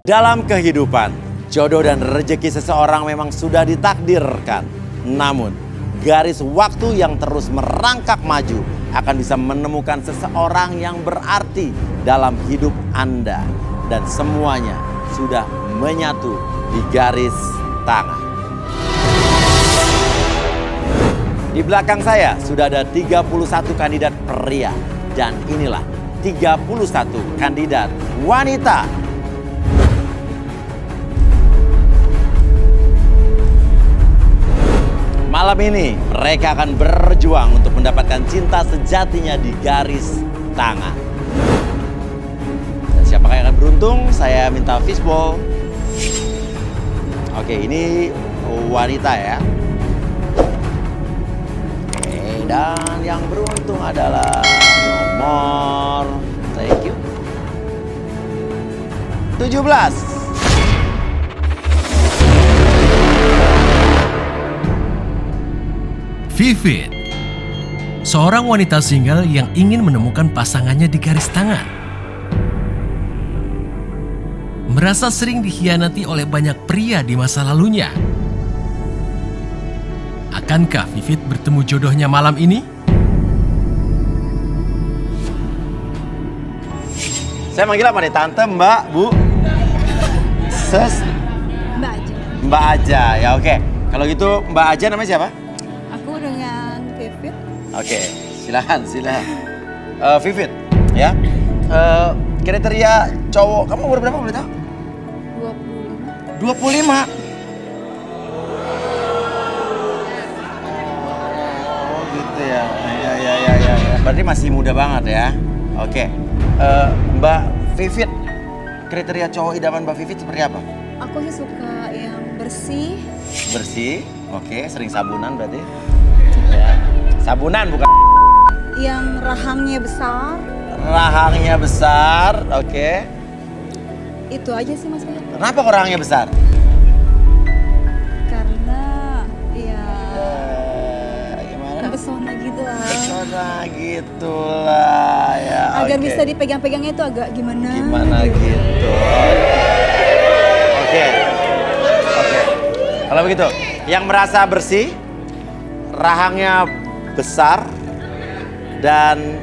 Dalam kehidupan, jodoh dan rezeki seseorang memang sudah ditakdirkan. Namun, garis waktu yang terus merangkak maju akan bisa menemukan seseorang yang berarti dalam hidup Anda. Dan semuanya sudah menyatu di garis tangan. Di belakang saya sudah ada 31 kandidat pria. Dan inilah 31 kandidat wanita. Malam ini mereka akan berjuang untuk mendapatkan cinta sejatinya di garis tangan. Dan siapakah yang akan beruntung? Saya minta fishbowl. Oke, ini wanita ya. Oke, dan yang beruntung adalah nomor, thank you, 17. Vivit, seorang wanita single yang ingin menemukan pasangannya di garis tangan. Merasa sering dikhianati oleh banyak pria di masa lalunya. Akankah Vivit bertemu jodohnya malam ini? Saya manggil apa nih? Tante, Mbak, Bu? Ses? Mbak aja. Mbak aja, ya oke. Kalau gitu Mbak aja namanya siapa? Aku dengan Vivit. Oke, silakan. Vivit, ya. Kriteria cowok, kamu umur berapa boleh tahu? 25. 25. Oh gitu ya. Ya. Berarti masih muda banget ya. Oke. Mbak Vivit, kriteria cowok idaman Mbak Vivit seperti apa? Aku sih suka yang bersih. Bersih, oke. Sering sabunan berarti? Ya. Sabunan bukan? Yang rahangnya besar. Rahangnya besar, oke. Itu aja sih Mas Vivit. Kenapa kok rahangnya besar? Karena ya Gimana? pesona gitu lah. Pesona gitu lah ya. Agar oke. bisa dipegang-pegangnya itu agak gimana? Gimana gitu? Oke. Kalau begitu, yang merasa bersih, rahangnya besar, dan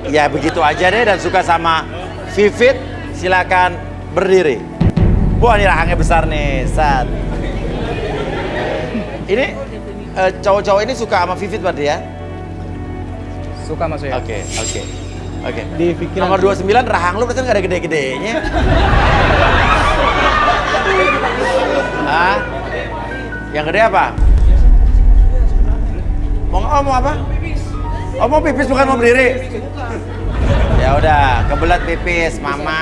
ya begitu aja deh, dan suka sama Vivit, silakan berdiri. Wah, ini rahangnya besar nih, Sat. Ini cowok-cowok ini suka sama Vivit berarti ya? Suka Mas ya? Oke. Di pikiran Nomor 29, rahang lu berarti nggak ada gede-gedenya. Hah? Yang gede apa? Mau apa? Oh, mau pipis bukan mau berdiri? Ya udah, kebelet pipis, Mama.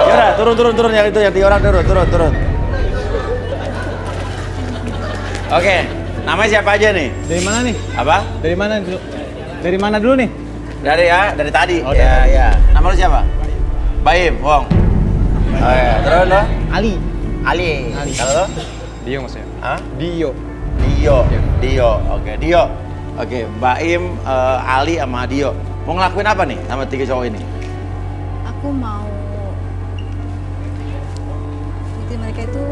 Ya udah, turun yang itu, yang 3 orang turun. Oke, namanya siapa aja nih? Dari mana nih? Apa? Dari mana dulu? Dari mana dulu nih? Dari tadi. Oh, Ya. Nama lu siapa? Baim, Wong. Oh, ya. Terus lo? Ali. Ali. Kalau lo? Dio Mas ya? Hah? Dio. Dio. Oke, Dio. Oke, Baim, Ali sama Dio. Mau ngelakuin apa nih sama 3 cowok ini? Aku mau jadi mereka itu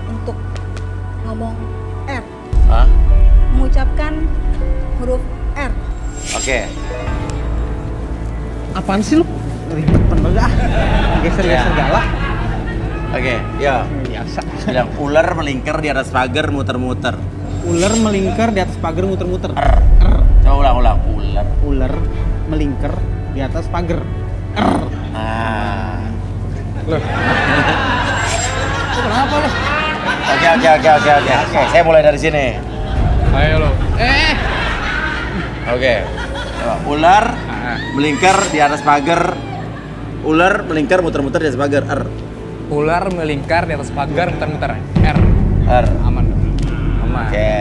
untuk ngomong R, Hah? mengucapkan huruf R. Oke. Apaan sih lu? Ribet banget ah. Geser-geser Ya. galak. Oke, yo. Biasa. Bilang ular melingkar di atas pagar muter-muter. Ular melingkar di atas pagar muter-muter. Coba ulang. Ular melingkar di atas pagar. Nah. Loh. Kenapa lu? Oke, saya mulai dari sini. Ayo lo. Oke. Coba, ular melingkar di atas pagar. Ular melingkar muter-muter di atas pagar. Ular melingkar di atas pagar muter-muter. R. Aman. Oke.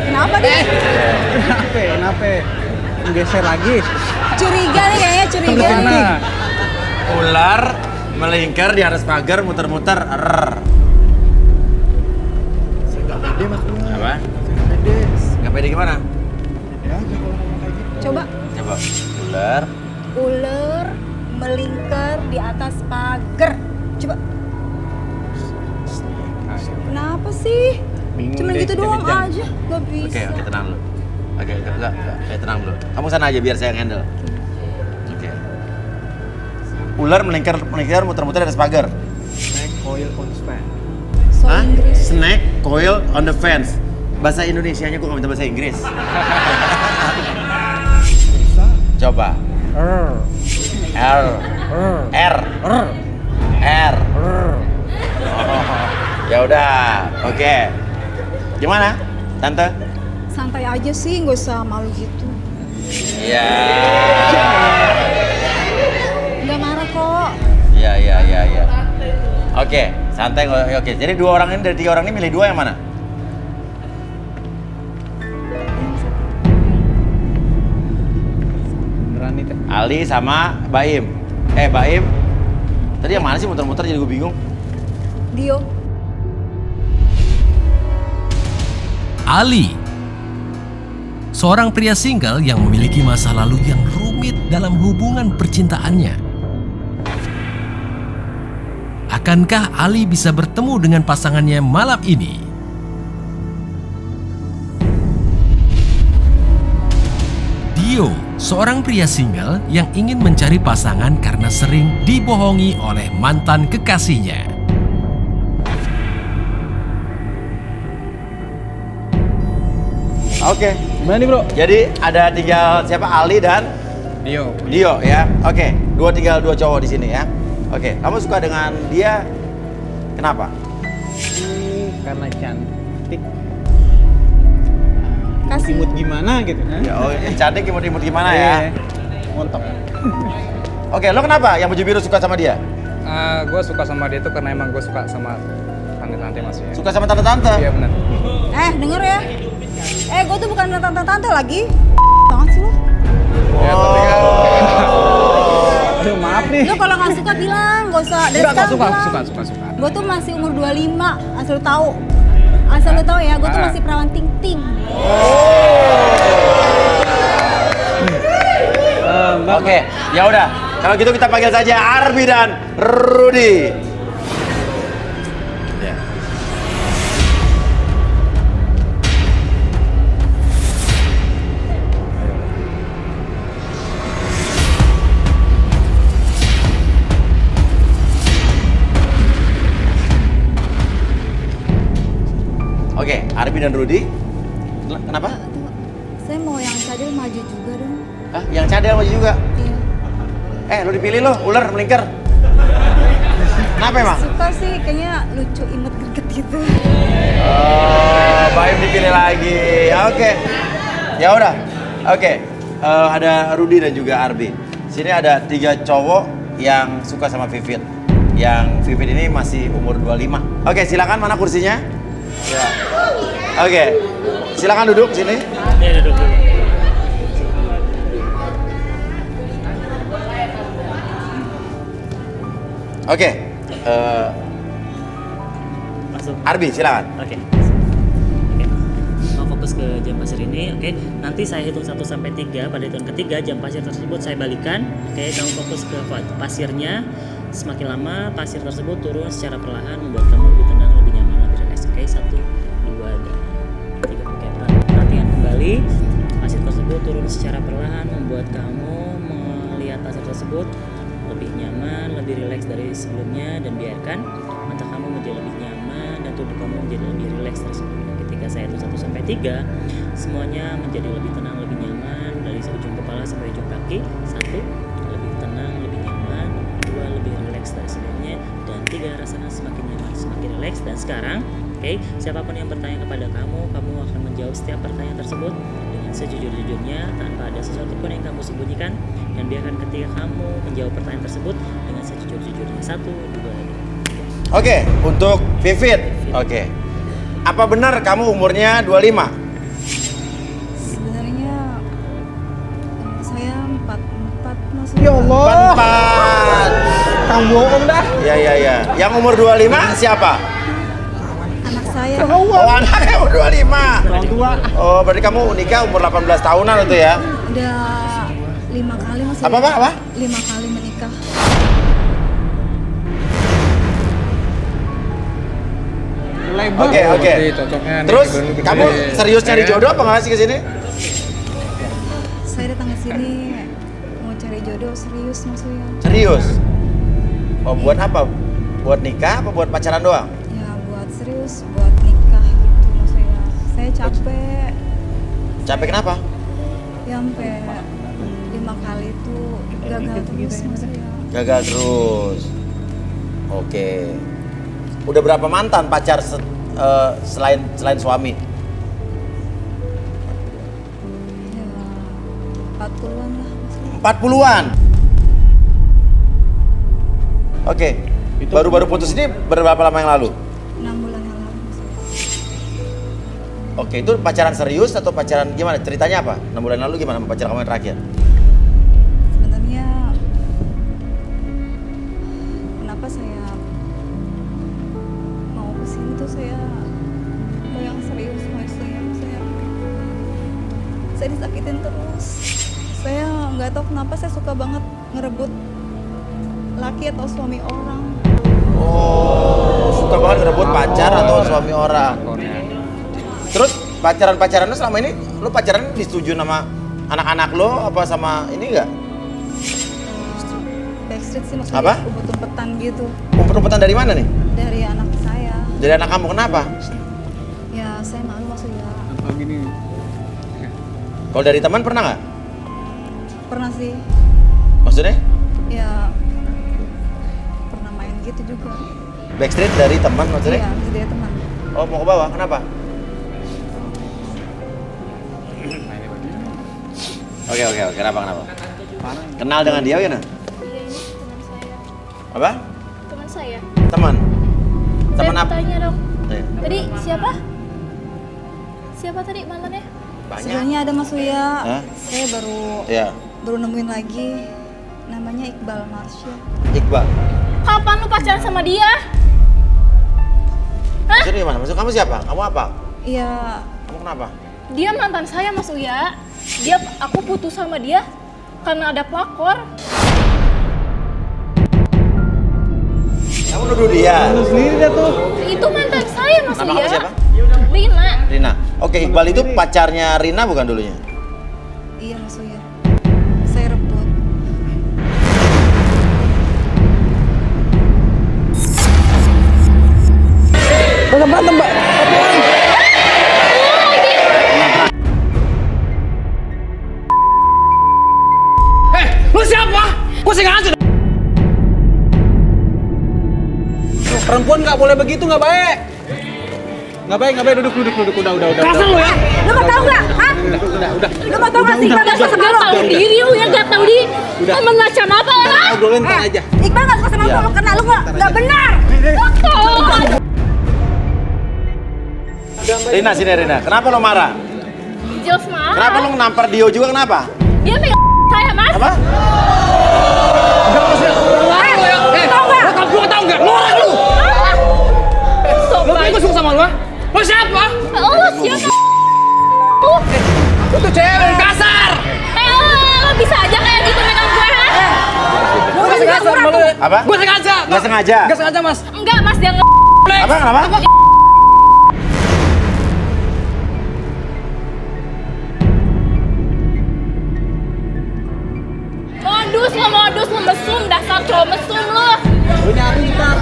Kenapa nih? Kenapa? Geser lagi. Curiga nih kayaknya, curiga nih. Mana? Ular melingkar di atas pagar muter-muter. Nggak pede mas. Apa? Nggak pede gimana? Ya, kalau ngomong kayak gitu. Coba. Coba. Ular. Ular melingkar di atas pagar. Coba. Kenapa sih? Bingung Cuman deh, gitu doang jangan. aja, gak bisa. Oke, tenang dulu. Oke, enggak, tenang dulu. Kamu sana aja biar saya yang handle. Oke. Ular melingkar muter-muter di atas pagar. Snake coil on span. So Hah? Inggris. Snake coil on the fence. Bahasa Indonesianya gue gak minta bahasa Inggris. Coba. R. Ya udah, oke. Gimana, Tante? Santai aja sih, nggak usah malu gitu. Iya. Nggak marah kok. Iya. Oke, santai. Oke, jadi 2 orang ini dari 3 orang ini milih 2 yang mana? Beneran nih, Teh. Ali sama Baim. Baim. Tadi yang mana sih muter-muter jadi gue bingung. Dio. Ali, seorang pria single yang memiliki masa lalu yang rumit dalam hubungan percintaannya. Akankah Ali bisa bertemu dengan pasangannya malam ini? Dio, seorang pria single yang ingin mencari pasangan karena sering dibohongi oleh mantan kekasihnya. Oke. Gimana nih, Bro? Jadi ada tinggal siapa? Ali dan Dio. Dio ya. Oke, tinggal 2 cowok di sini ya. Oke, kamu suka dengan dia kenapa? Karena cantik. Kasih. Imut gimana gitu. Hah? Ya, cantik imut-imut gimana ya? Montok. Oke, lo kenapa yang baju biru suka sama dia? Gue suka sama dia itu karena emang gue suka sama tante-tante Mas ya. Suka sama tante-tante? Iya benar. Denger ya. Gue tuh bukan tante-tante lagi. Banget sih lo. Ya, tapi kan. Aduh, maaf nih. Lo kalau nggak suka bilang, nggak usah. Dari Enggak, sekarang suka. Gue tuh masih umur 25, asal lo tahu. Asal lo tahu ya, gue tuh masih perawan ting-ting. Oke, ya udah. Kalau gitu kita panggil saja Arbi dan Rudy. Ya. Oke, Arbi dan Rudy. Kenapa? Saya mau yang cadel maju juga dong. Hah? Yang cadel maju juga? Iya. Lo dipilih lo, ular melingkar. Kenapa emang? Suka sih, kayaknya lucu, imut, greget gitu. Oh, Baim dipilih lagi. Oke. Ya udah. Oke. Ada Rudy dan juga Arbi. Sini ada 3 cowok yang suka sama Vivit. Yang Vivit ini masih umur 25. Oke, silakan mana kursinya? Ya. Oke. Silakan duduk sini. Ya, duduk dulu. Oke. Masuk. Arbi, silakan. Oke. Mau fokus ke jam pasir ini, oke. Nanti saya hitung 1 sampai 3. Pada hitungan ketiga jam pasir tersebut saya balikan. Oke, kamu fokus ke pasirnya. Semakin lama pasir tersebut turun secara perlahan membuat kamu lebih tenang, lebih nyaman, lebih relax. Oke, 1, 2, dan 3. Oke, perhatikan kembali. Pasir tersebut turun secara perlahan membuat kamu melihat pasir tersebut lebih nyaman, lebih rileks dari sebelumnya, dan biarkan mata kamu menjadi lebih nyaman dan tubuh kamu menjadi lebih rileks dari sebelumnya. Ketika saya hitung 1 sampai 3, semuanya menjadi lebih tenang, lebih nyaman dari ujung kepala sampai ujung kaki. 1, lebih tenang, lebih nyaman. 2, lebih rileks dari sebelumnya, dan 3, rasanya semakin nyaman, semakin rileks. Dan sekarang, oke, siapapun yang bertanya kepada kamu, kamu akan menjawab setiap pertanyaan tersebut dengan sejujur-jujurnya tanpa ada sesuatu pun yang kamu sembunyikan, dan biarkan ketika kamu menjawab pertanyaan tersebut dengan sejujur-jujurnya. 1, 2, 3. Oke, untuk Vivit. Oke. Apa benar kamu umurnya 25? Sebenarnya saya 44 masuk. Ya Allah. 44. Kamu bohong dah. Ya. Yang umur 25 siapa? Anak saya. Oh, anaknya umur 25. Orang tua. Oh, berarti kamu nikah umur 18 tahunan itu ya? Udah 5 kali Mas Apa? Uya. 5 kali menikah. Lebar. Oke. Berarti cocoknya nih, Terus background lu gede. kamu serius nyari Ya. jodoh apa nggak sih kesini? Saya datang ke sini mau cari jodoh serius Mas Uya. Serius? Oh buat apa? Buat nikah apa buat pacaran doang? Ya buat serius, buat nikah gitu Mas Uya. Saya capek. Capek kenapa? Ya sampai 5 kali itu gagal terus Mas Uya. Gagal terus. Oke. Udah berapa mantan pacar selain suami? Ya 40-an lah Mas Uya. 40-an. Oke. Baru-baru putus ini berapa lama yang lalu? 6 bulan yang lalu Mas Uya. Oke, itu pacaran serius atau pacaran gimana? Ceritanya apa? 6 bulan lalu gimana sama pacar kamu yang terakhir? Sebenarnya kenapa saya mau kesini tuh saya mau yang serius Mas Uya. Saya disakitin terus. Saya nggak tahu kenapa saya suka banget ngerebut laki atau suami orang. Oh, suka banget ngerebut pacar atau suami orang. Terus pacaran lu selama ini, lu pacaran disetujui sama anak-anak lo apa sama ini enggak? Backstreet sih maksudnya. Apa? Umpet-umpetan gitu Umpet-umpetan dari mana nih? dari anak saya. Dari anak kamu, kenapa? Ya saya malu Mas Uya. Apa gini? Kalau dari teman pernah nggak? Pernah sih. Maksudnya? Ya pernah main gitu juga. Backstreet dari teman maksudnya? Iya, masih dari teman. Oh, mau ke bawah, kenapa? Oke, kenapa? Kenal dengan dia ya, nah? Iya, ini teman saya. Apa? Teman saya. Teman? Saya Teman mau apa? tanya dong. Eh, Tadi siapa? Siapa tadi mantannya? Banyak. Sebenarnya ada Mas Uya. Hah? Saya Ya, baru nemuin lagi. Namanya Iqbal Marsha. Iqbal. Kapan lu pacaran sama dia? Maksudnya gimana? Maksud kamu siapa? Kamu apa? Iya, Kamu kenapa? Dia mantan saya, Mas Uya. Aku putus sama dia karena ada pelakor. Kamu nuduh dia? Lu sendiri dah tuh. Itu mantan saya, Mas Nama Uya. kamu siapa? Rina. Rina. Oke, Iqbal itu pacarnya Rina bukan dulunya? iya Mas Uya. Saya rebut. Berantem, Mbak. Lu siapa? Gua sengaja. Perempuan nggak boleh begitu, nggak baik. Nggak baik, duduk. Udah. Kasar lu ya? Lu mau tau nggak? Hah? Udah. Lu mau tau nggak sih Iqbal nggak suka sama lu? Tahu diri lu ya, gak tahu diri. Udah. Temen macam apa orang? Obrolin ntar aja. Iqbal nggak suka sama Iya. lu karena lu nggak benar. Rina, sini Rina. Kenapa lo marah? Jelas marah. Kenapa lo nampar Dio juga kenapa? Dia megang saya, Mas. Apa? Lu tau nggak? Norak lu. Lu kayak gua suka sama lu, ah? Lu siapa? Oh, siapa? Lu tuh cewek kasar. Lo bisa aja kayak gitu megang gue, ha? Gua sengaja sama lu. Apa? Gua sengaja. Nggak sengaja? Nggak sengaja, Mas. Enggak, Mas, dia Apa? Kenapa? modus lo mesum, dasar cowok mesum lo. Lu nyari ntar.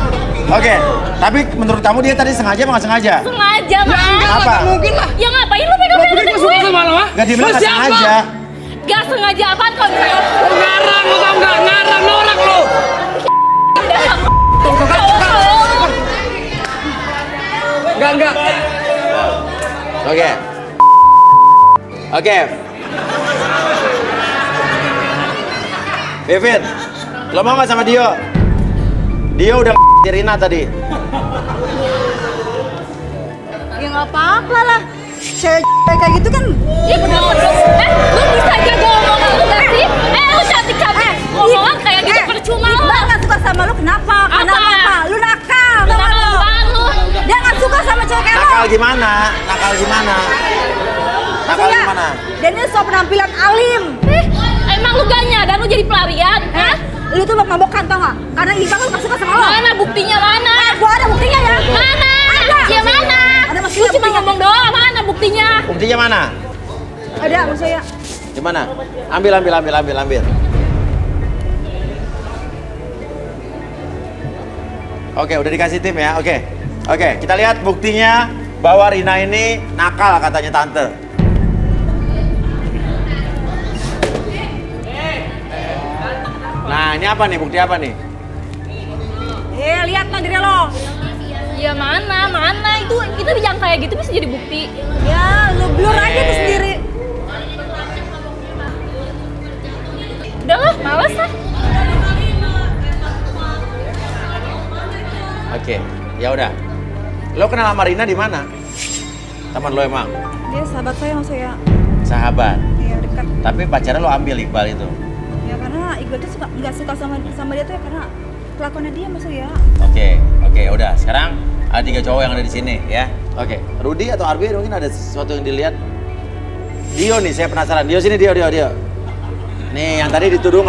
Oke, tapi menurut kamu dia tadi sengaja apa nggak sengaja? Sengaja, Mas. Apa? Nggak mungkin lah. Ya ngapain lo pegang-pegang Gua gue? suka sama lu, ah? Nggak, dia bilang Lu nggak siapa? sengaja. Gak sengaja apaan kalau misalnya Lu ngarang, lu tau nggak? Ngarang, norak lu. dasar Enggak. Oke. Oke. Vivin, lo mau nggak sama Dio? Dio udah Rina tadi. Ya nggak apa-apa lah. Cewek kayak gitu kan. Ih, kenapa dong? Lu bisa jago omongan lu gak sih? Lu cantik-cantik omongan kayak gitu percuma lo. Iqbal nggak suka sama lu kenapa? Karena Apa? apa? Lu nakal. Lu tau nggak nakal lu? apaan lu? Dia nggak suka sama cewek kayak lu. Nakal gimana? Nakal gimana? Nakal Maksudnya, gimana? dia ini so penampilan alim. Emang emang lu ganya dan lu jadi pelarian? Hah? Lu tuh mabok-mabokan tau gak? Karena Iqbal kan gak suka sama lo. Mana buktinya mana? Gua ada buktinya ya. Mana? Ada. Ya mana? Ada Lu maksudnya cuma ngomong doang, mana buktinya? Buktinya mana? Ada maksudnya. Di mana? Ambil. Oke, udah dikasih tim ya. Oke, kita lihat buktinya bahwa Rina ini nakal katanya tante. Nah, ini apa nih? Bukti apa nih? Lihat lo diri lo. Ya mana? Itu kita yang kayak gitu bisa jadi bukti. Ya, lu blur aja tuh sendiri. Udah lah, males ah. Oke, ya udah. Lo kenal sama Rina di mana? Teman lo emang? Dia sahabat saya maksudnya. Sahabat. Iya dekat. Tapi pacarnya lo ambil Iqbal itu. Ya karena Iqbal tuh nggak suka sama dia tuh ya karena kelakuannya dia maksudnya. Oke, udah. Sekarang ada 3 cowok yang ada di sini ya. Oke, Rudy atau Arbi mungkin ada sesuatu yang dilihat. Dio nih, saya penasaran. Dio sini, Dio. Nih, yang tadi dituduh.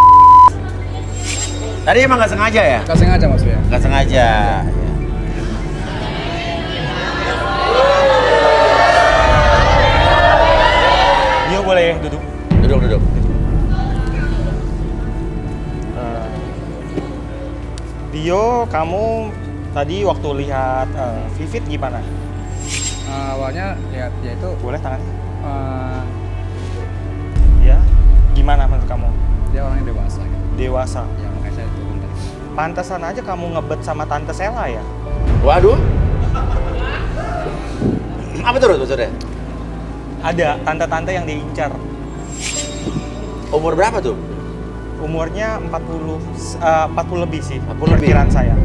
Tadi emang nggak sengaja ya? Gak sengaja maksudnya. Nggak sengaja. Dio boleh duduk. Duduk. Dio, kamu tadi waktu lihat Vivit gimana? Awalnya lihat dia itu Boleh tangannya? eh, Ya. Gimana menurut kamu? dia orangnya dewasa gitu. Dewasa. Ya makanya saya turun tadi. Pantesan aja kamu ngebet sama Tante Sela ya? Waduh. Apa tuh maksudnya? Ada tante-tante yang diincar. Umur berapa tuh? Umurnya 40 lebih sih. 40 lebih. Perkiraan saya.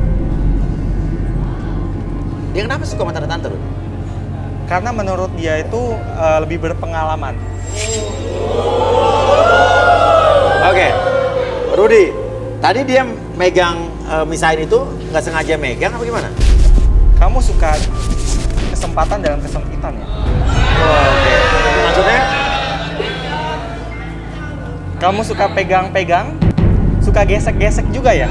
Dia kenapa suka sama tante-tante tuh? Karena menurut dia itu lebih berpengalaman. Oke, Rudy, tadi dia megang misahin itu nggak sengaja megang apa gimana? Kamu suka kesempatan dalam kesempitan ya? Oke, maksudnya? Kamu suka pegang-pegang, suka gesek-gesek juga ya?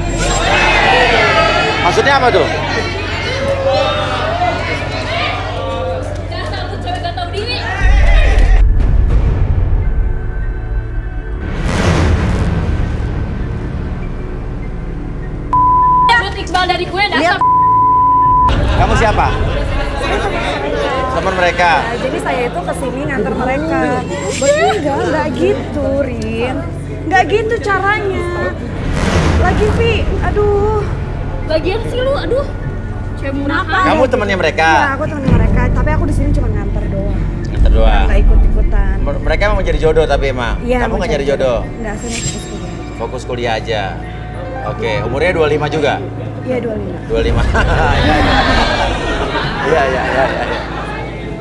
Maksudnya apa tuh? Dasar tuh cewek gak tau diri. Rebut Iqbal dari gue, dasar. Kamu siapa? Teman mereka. Nah, jadi saya itu kesini nganter mereka. Enggak gitu, Rin. Enggak gitu caranya. Lagi, Vi, aduh. Lagian sih lu, aduh. Cewek murahan. Kamu temannya mereka? Iya, aku temen mereka. Tapi aku di sini cuma nganter doang. Nganter doang. Nggak ikut-ikutan. Mereka emang menjadi jodoh tapi emang? Iya, Kamu mau nggak cari nyari jodoh? Enggak, saya mau fokus kuliah. Fokus kuliah aja. Oke, umurnya 25 juga? Iya, 25. 25. Iya.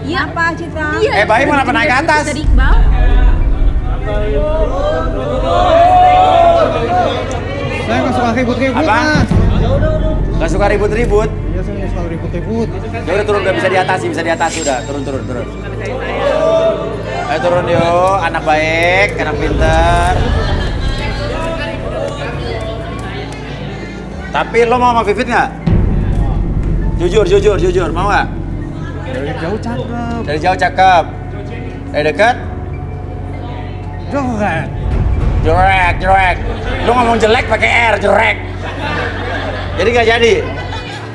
Iya, apa, Citra? Bayi malah pernah naik ke atas. Dari Iqbal. Saya nggak suka ribut-ribut, Apa? Mas. Gak suka ribut-ribut? Iya, saya nggak suka ribut-ribut. Ya udah turun, udah bisa di atas udah. Turun. Ayo turun yuk, anak baik, anak pinter. Tapi lo mau sama Vivit nggak? Jujur, mau nggak? Dari jauh cakep. Dari jauh cakep. Dari dekat? Jorek. Lo ngomong jelek pakai R, jorek. Jadi nggak jadi?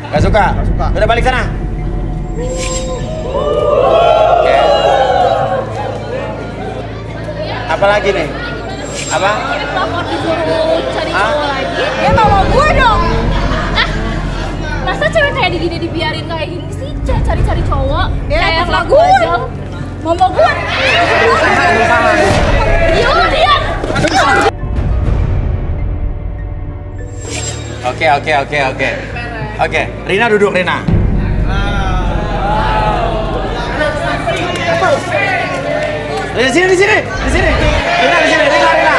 Nggak suka? Nggak suka. Udah balik sana. Oke. Apa lagi nih? Apa? Pelakor disuruh cari Hah? cowok lagi. Ya mau gue dong. Ah, masa cewek kayak gini dibiarin kayak gini sih? Cari-cari cowok. Ya, kayak terserah aku gue. aja. Mau gue. Diam. Oke. Rina duduk, Rina. Di sini. Rina di sini, Rina.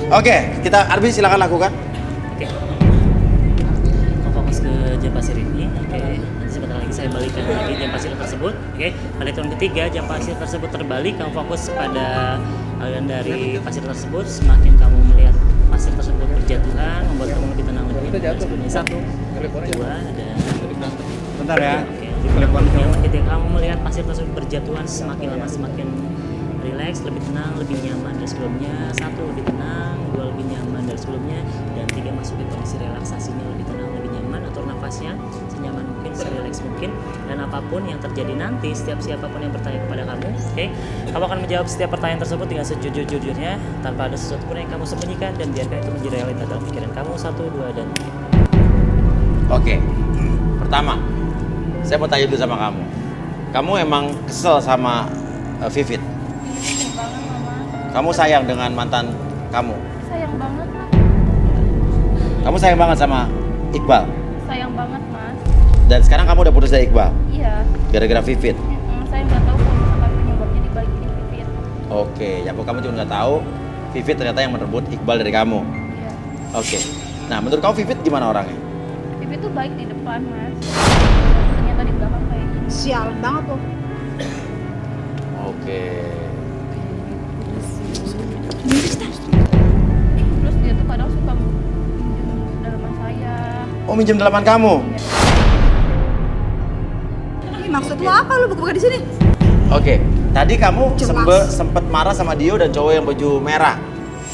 Oke, kita Arbi silakan lakukan. Oke. Kau fokus ke jam pasir ini. Oke. sebentar lagi saya balikan lagi jam pasir tersebut. Oke, pada hitungan ketiga jam pasir tersebut terbalik, kamu fokus pada aliran dari pasir tersebut. Semakin kamu melihat pasir tersebut berjatuhan, membuat kamu lebih tenang, lebih nyaman. Sebelumnya 1, 2, dan Bentar ya. oke, nyaman ketika kamu melihat pasir tersebut berjatuhan, semakin lama semakin rileks, lebih tenang, lebih nyaman dari sebelumnya. 1, lebih tenang, 2, lebih nyaman dari sebelumnya, dan 3, masuk ke kondisi relaksasinya, lebih tenang, lebih nyaman, atur nafasnya senyaman mungkin, serileks mungkin, dan apapun yang terjadi nanti, setiap siapapun yang bertanya kepada kamu, oke, kamu akan menjawab setiap pertanyaan tersebut dengan sejujur-jujurnya, tanpa ada sesuatu pun yang kamu sembunyikan, dan biarkan itu menjadi realita dalam pikiran kamu. 1, 2, dan 3. Oke, pertama, saya mau tanya dulu sama kamu. Kamu emang kesel sama Vivit? Kamu sayang dengan mantan kamu? Sayang banget, Mas. Kamu sayang banget sama Iqbal? Sayang banget, Mas. Dan sekarang kamu udah putus dari Iqbal? Iya. Gara-gara Vivit? Saya nggak tahu kalau misalkan penyebabnya dibalik ini Vivit. Oke, ya kamu cuma nggak tahu Vivit ternyata yang merebut Iqbal dari kamu. Iya. Oke, nah menurut kamu Vivit gimana orangnya? Vivit tuh baik di depan, Mas. Ternyata di belakang kayak gini. Sialan banget loh. Oke. Terus dia tuh kadang suka minjem dalaman saya. Oh, minjem dalaman kamu? Ini maksud lo apa? Lo buka-buka di sini? Oke, tadi kamu Jelas. sempet marah sama Dio dan cowok yang baju merah.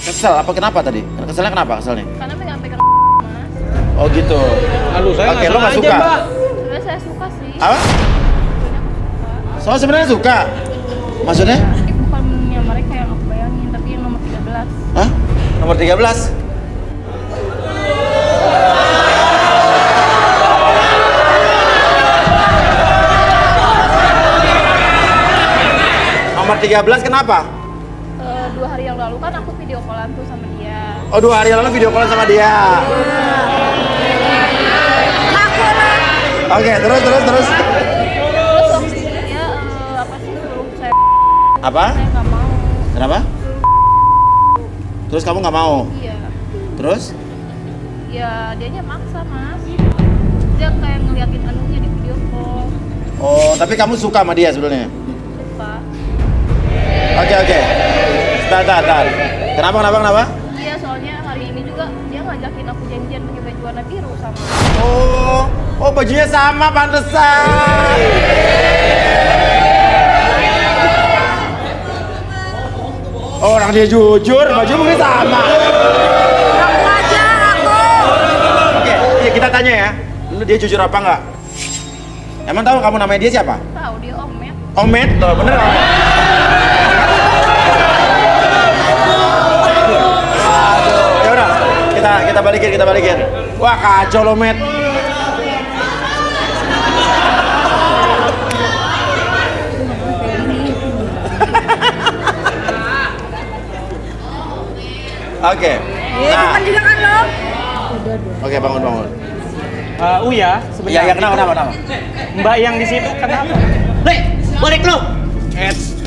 Kesel apa kenapa tadi? Keselnya kenapa keselnya? Karena pegang-pegang Mas. Oh gitu. Aduh, saya Oke, nggak lo nggak sengaja, suka? Mbak. Sebenarnya saya suka sih. Apa? Sebenarnya aku suka. Soalnya sebenarnya suka. Maksudnya? Tapi bukan yang mereka yang aku bayangin, tapi yang nomor 13. Hah? Nomor 13? Nomor 13 kenapa? 2 hari yang lalu kan aku video callan tuh sama dia. Oh, 2 hari lalu video call sama dia. Oke, terus. Terus waktu itu dia apa sih suruh saya Apa? saya nggak mau. Kenapa? Terus kamu nggak mau? Iya. Terus? Ya dianya maksa, Mas. Dia kayak ngeliatin anunya di video call. Oh, tapi kamu suka sama dia sebetulnya? Suka. Oke. Bentar. Kenapa? Iya, soalnya hari ini juga dia ngajakin aku janjian pakai baju warna biru sama. Oh, bajunya sama, pantesan. Oh, orang dia jujur, baju mungkin sama. Aku aja, aku. Oke, iya kita tanya ya. Lu dia jujur apa enggak? Emang tahu kamu namanya dia siapa? Tahu dia Omet. Omet, loh bener Omet. Waduh, ya udah, kita balikin. Wah, kacau loh, Met. Oke. Iya, bukan juga kan lo? Oke, bangun. Uya, sebentar. Iya, kenapa? Mbak yang di situ kenapa? Nek, balik lu.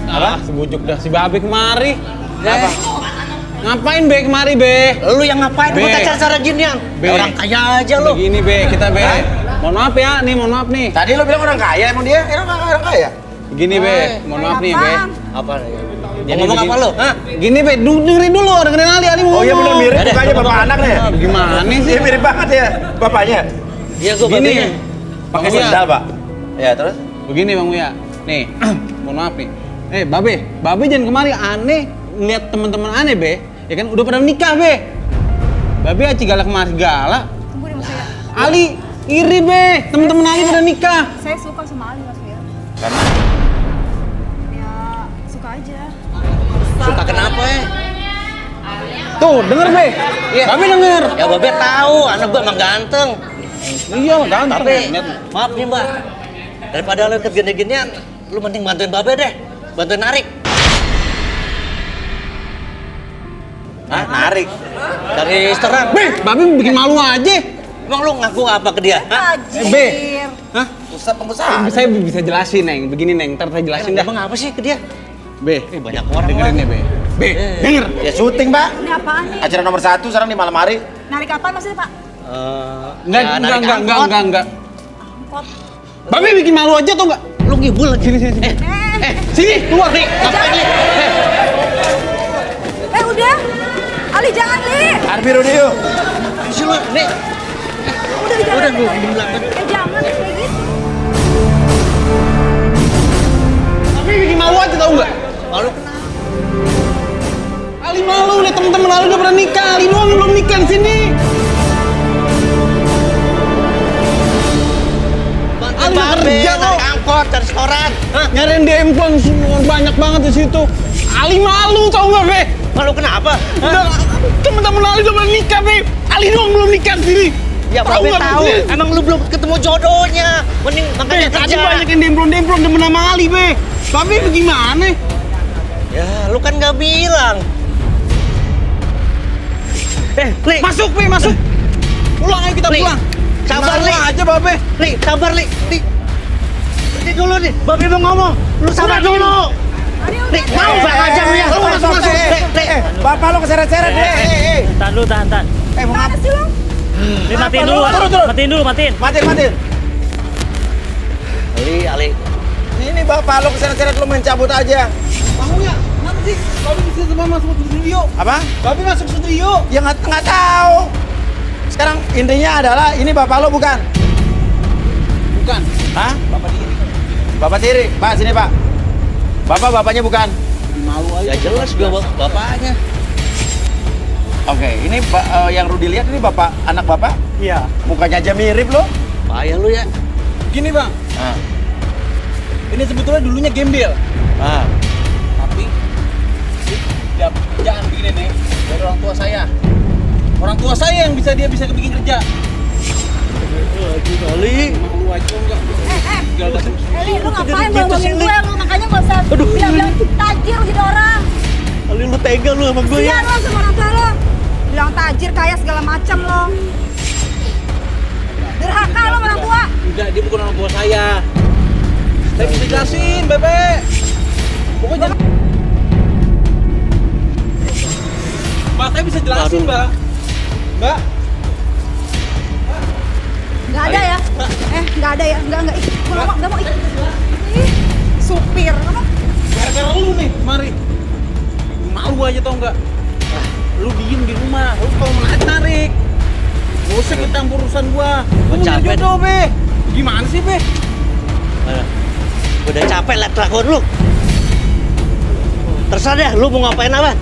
Apa? Sebujuk dah si Babe kemari. Apa? Ngapain Be kemari Be? Lu yang ngapain? Be. Gua cara ginian. Be. Orang kaya aja lu. Begini Be, kita Be. Mohon maaf ya, mohon maaf nih. Tadi lo bilang orang kaya, emang dia? Orang kaya? Begini Be, mohon maaf nih Be. Apa? Jadi Ngomong apa begini- lu? Hah? Gini Be, dengerin dulu, dengerin Ali mau Oh iya ngomong. bener mirip Ada, mukanya ngomong. bapak anaknya. Gimana sih? Iya mirip banget ya bapaknya. Iya, gua Gini, babenya. Pakai Bang Uya. sendal, Pak. Ya, terus? Begini Bang Uya, nih, mohon maaf nih. Babe jangan kemari aneh ngeliat teman-teman aneh Be. Ya kan udah pada menikah Be. Babe aci galak kemari galak. Tunggu deh Mas Uya. Ali iri Be, teman-teman Ali pada nikah. Saya suka sama Ali Mas Uya. Karena Ya, suka aja. Suka kenapa ya? Tuh, denger Be. Iya. Babe denger. Ya Babe tahu, anak gua emang ganteng. Iya, ganteng. Tapi maaf nih Mbak, daripada lu ikut gini-ginian, lu mending bantuin Babe deh, bantuin narik. Hah, narik. Dari restoran. Be, Babe bikin malu aja. Emang lu ngaku apa ke dia? Hah? Be, hah? Pengusaha. Saya bisa jelasin Neng, begini Neng, ntar saya jelasin dah. Emang apa sih ke dia? Be, Banyak orang dengerin lagi. ya Be. Be, denger. Ya syuting, Pak. Ini apaan nih? Acara nomor 1 sekarang di malam hari. Narik apaan maksudnya Pak? Enggak, Ya, narik angkot. enggak. Angkot. Babe bikin malu aja tau nggak? Lu ngibul lagi. Sini. Sini, keluar nih. Ngapain nih? Udah. Ali jangan, Li. Arfi, Rudi yuk. Sini lu, nih. Udah jangan. Udah, di belakang. Jangan kayak gitu. Tapi bikin malu aja tau nggak? Malu Ali malu nih, temen-temen Ali udah pernah nikah. Ali doang belum nikah di sini. Ali udah kerja kok. Angkot, cari restoran. Nyariin dempong semua banyak banget di situ. Ali malu tau nggak, Be? Malu kenapa? Udah, temen-temen Ali udah pernah nikah, Be. Ali doang belum nikah di sini. Ya Babe tahu. Emang lu belum ketemu jodohnya. Mending makanya Tadi kerja. banyak yang demplon-demplon demen sama Ali, Be. Tapi bagaimana? Ya, lu kan nggak bilang. Li. Masuk, Be, masuk. Pulang ayo kita Li. pulang. Sabar, Li. aja, Babe. Li, sabar, Li. Li. Li dulu nih. Babe mau ngomong. Lu sabar dulu. Li, mau bang aja lu ya. Lu masuk. Li. Bapak lo keseret-seret. Tahan dulu, tahan. Mau Mana sih lo? Li, matiin dulu. Matiin. Matiin. Ali. Ini bapak lo keseret-seret, lo main cabut aja. Bangunnya, mana sih? Babe bisa sama masuk ke studio. Apa? Babe masuk studio. Ya nggak tahu. Sekarang intinya adalah ini bapak lo bukan? Bukan. Hah? Bapak tiri. Pak, sini Pak. Bapaknya bukan? Malu aja. Ya jelas gua bapaknya. Oke, ini yang Rudi lihat ini bapak, anak bapak? Iya. Mukanya aja mirip lo. Payah lu ya. Gini, Bang. Ah. Ini sebetulnya dulunya gembel. Ah. Tapi dapat kerjaan begini nih dari orang tua saya. Orang tua saya yang dia bisa bikin kerja. Ali. Malu aja enggak? Li, lu ngapain ngomongin gue? Lu makanya gak usah bilang-bilang tajir jadi orang. Ali lu tega lu sama gue ya. Sian lo sama orang tua lo. Bilang tajir, kaya segala macam lo. Durhaka lo sama orang tua. Enggak, dia bukan orang tua saya. Saya bisa jelasin, Bebe. Pokoknya Mbak, saya bisa jelasin, Mbak. Mbak. Gak ada ya? Gak ada ya? Enggak. Ih, gue gak mau. Ih, supir. Gara-gara lu nih, mari. Malu aja tau nggak? Lu diem di rumah, lu kalau menarik. Gak usah ikut campur urusan gua. Gua mau Capek. jodoh, Be. Gimana sih, Be? Udah capek liat kelakuan lu. Terserah deh, lu mau ngapain apa?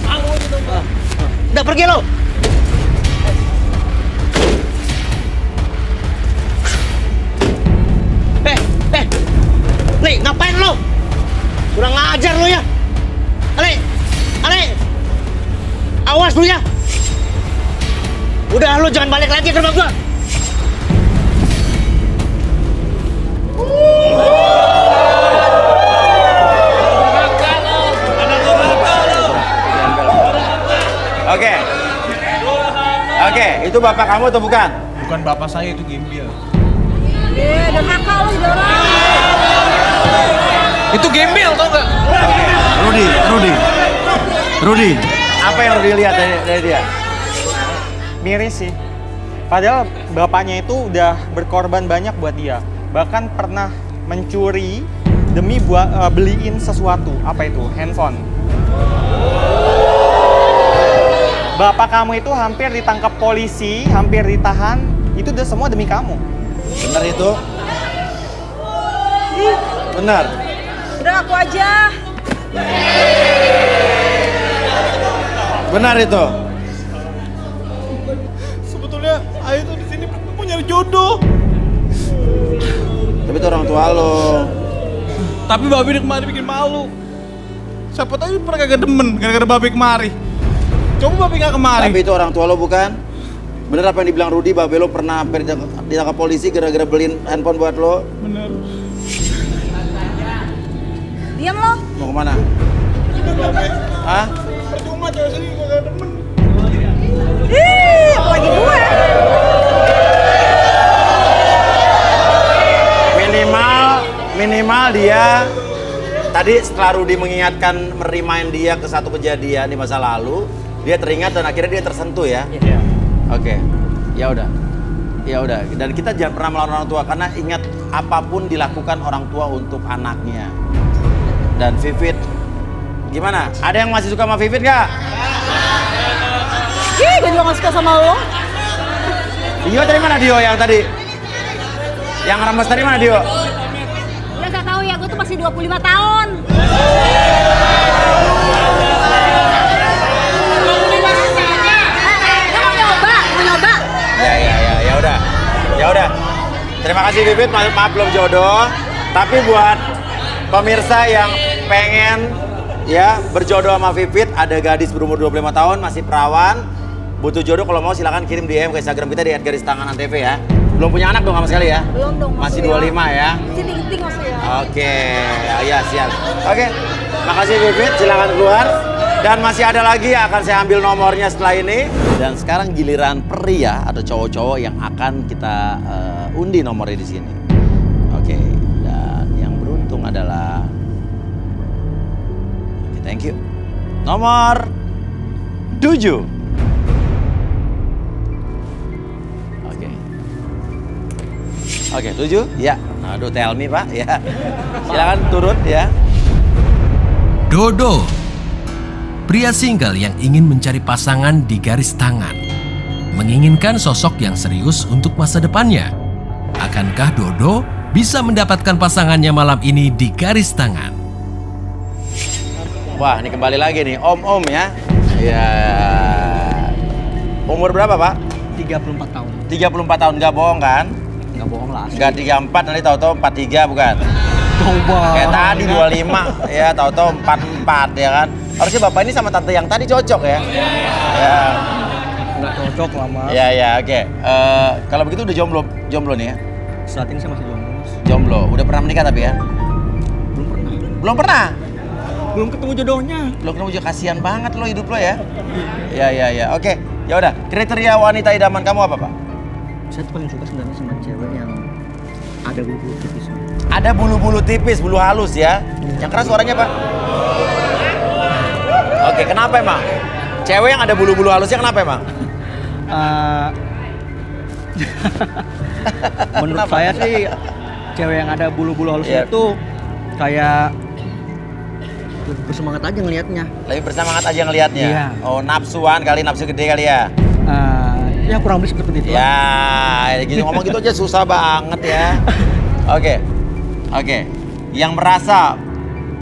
Malu aja tau nggak? Udah pergi lu. Li, ngapain lu? Kurang ngajar lu ya. Ali. Awas lu ya. Udah lu jangan balik lagi ke rumah gua. Oke, itu bapak kamu atau bukan? Bukan bapak saya, itu gembel. Durhaka lo jadi orang. Itu gembel tau nggak? Rudi, apa yang Rudi lihat dari dia? Miris sih. Padahal bapaknya itu udah berkorban banyak buat dia. Bahkan pernah mencuri demi buat beliin sesuatu. Apa itu? Handphone. Bapak kamu itu hampir ditangkap polisi, hampir ditahan. Itu udah semua demi kamu. Benar itu? Benar. Udah aku aja. Benar itu. Sebetulnya Ayu tuh di sini mau nyari jodoh. Tapi itu orang tua lo. Tapi Babe kemarin bikin malu. Siapa tahu pernah kagak demen gara-gara Babe kemari. Coba Babe nggak kemari. Tapi itu orang tua lo bukan? Bener apa yang dibilang Rudi, Babe lo pernah hampir ditangkap polisi gara-gara beliin handphone buat lo? Bener. Diam lo. Mau kemana? Hah? Percuma cewek sini kagak demen. Ih, apalagi gue. Minimal dia tadi setelah Rudi mengingatkan, merimain dia ke satu kejadian di masa lalu, dia teringat dan akhirnya dia tersentuh ya. Iya. Oke. Ya udah. Ya udah, dan kita jangan pernah melawan orang tua karena ingat apapun dilakukan orang tua untuk anaknya. Dan Vivit, gimana? Ada yang masih suka sama Vivit nggak? Ih, gue juga gak suka sama lo. Dio dari mana Dio yang tadi? Yang remes tadi mana Dio? Ya gak tahu ya, gue tuh masih 25 tahun. Mau nyoba? Ya udah. Terima kasih Vivit, maaf belum jodoh. Tapi buat pemirsa yang pengen ya berjodoh sama Vivit, ada gadis berumur 25 tahun masih perawan, butuh jodoh, kalau mau silakan kirim DM ke Instagram kita di @garistangan_antv ya. Belum punya anak dong sama sekali ya? Belum dong. Masih 25 ya? Citing-citing maksudnya. Oke, ya siap. Oke, makasih Vivit, silakan keluar. Dan masih ada lagi yang akan saya ambil nomornya setelah ini. Dan sekarang giliran pria atau cowok-cowok yang akan kita undi nomornya di sini. Oke, dan yang beruntung adalah, oke, thank you. Nomor 7. Oke, 7? Ya. Aduh, tell me Pak, ya. Silakan turun ya. Dodo, pria single yang ingin mencari pasangan di garis tangan, menginginkan sosok yang serius untuk masa depannya. Akankah Dodo bisa mendapatkan pasangannya malam ini di garis tangan? Wah, ini kembali lagi nih, om-om ya. Ya. Umur berapa Pak? 34 tahun. 34 tahun, nggak bohong kan? Nggak bohong lah. Nggak 34, nanti tahu-tahu 43 bukan? Coba. Kayak tadi 25, ya tahu-tahu 44 ya kan? Harusnya Bapak ini sama tante yang tadi cocok ya. Ya. Nggak cocok lah, Mas. Ya, oke. Kalau begitu udah jomblo nih ya? Saat ini saya masih jomblo, Mas. Jomblo. Udah pernah menikah tapi ya? Belum pernah. Belum pernah? Belum ketemu jodohnya. Belum ketemu jodoh, kasihan banget lo hidup lo ya. Ya. Oke. Ya udah, kriteria wanita idaman kamu apa, Pak? Saya tuh paling suka sebenarnya sama cewek yang ada bulu-bulu tipis. Ada bulu-bulu tipis, bulu halus ya. Yang keras suaranya, Pak? Oke, kenapa emang? Cewek yang ada bulu-bulu halusnya kenapa emang? Menurut Kenapa? saya sih cewek yang ada bulu-bulu halusnya Iya. itu kayak lebih bersemangat aja ngelihatnya. Lebih bersemangat aja ngelihatnya. Iya. Oh, nafsuan kali, nafsu gede kali ya. Ya kurang lebih seperti itu. Ya, gitu ngomong gitu aja susah banget ya. Oke. Yang merasa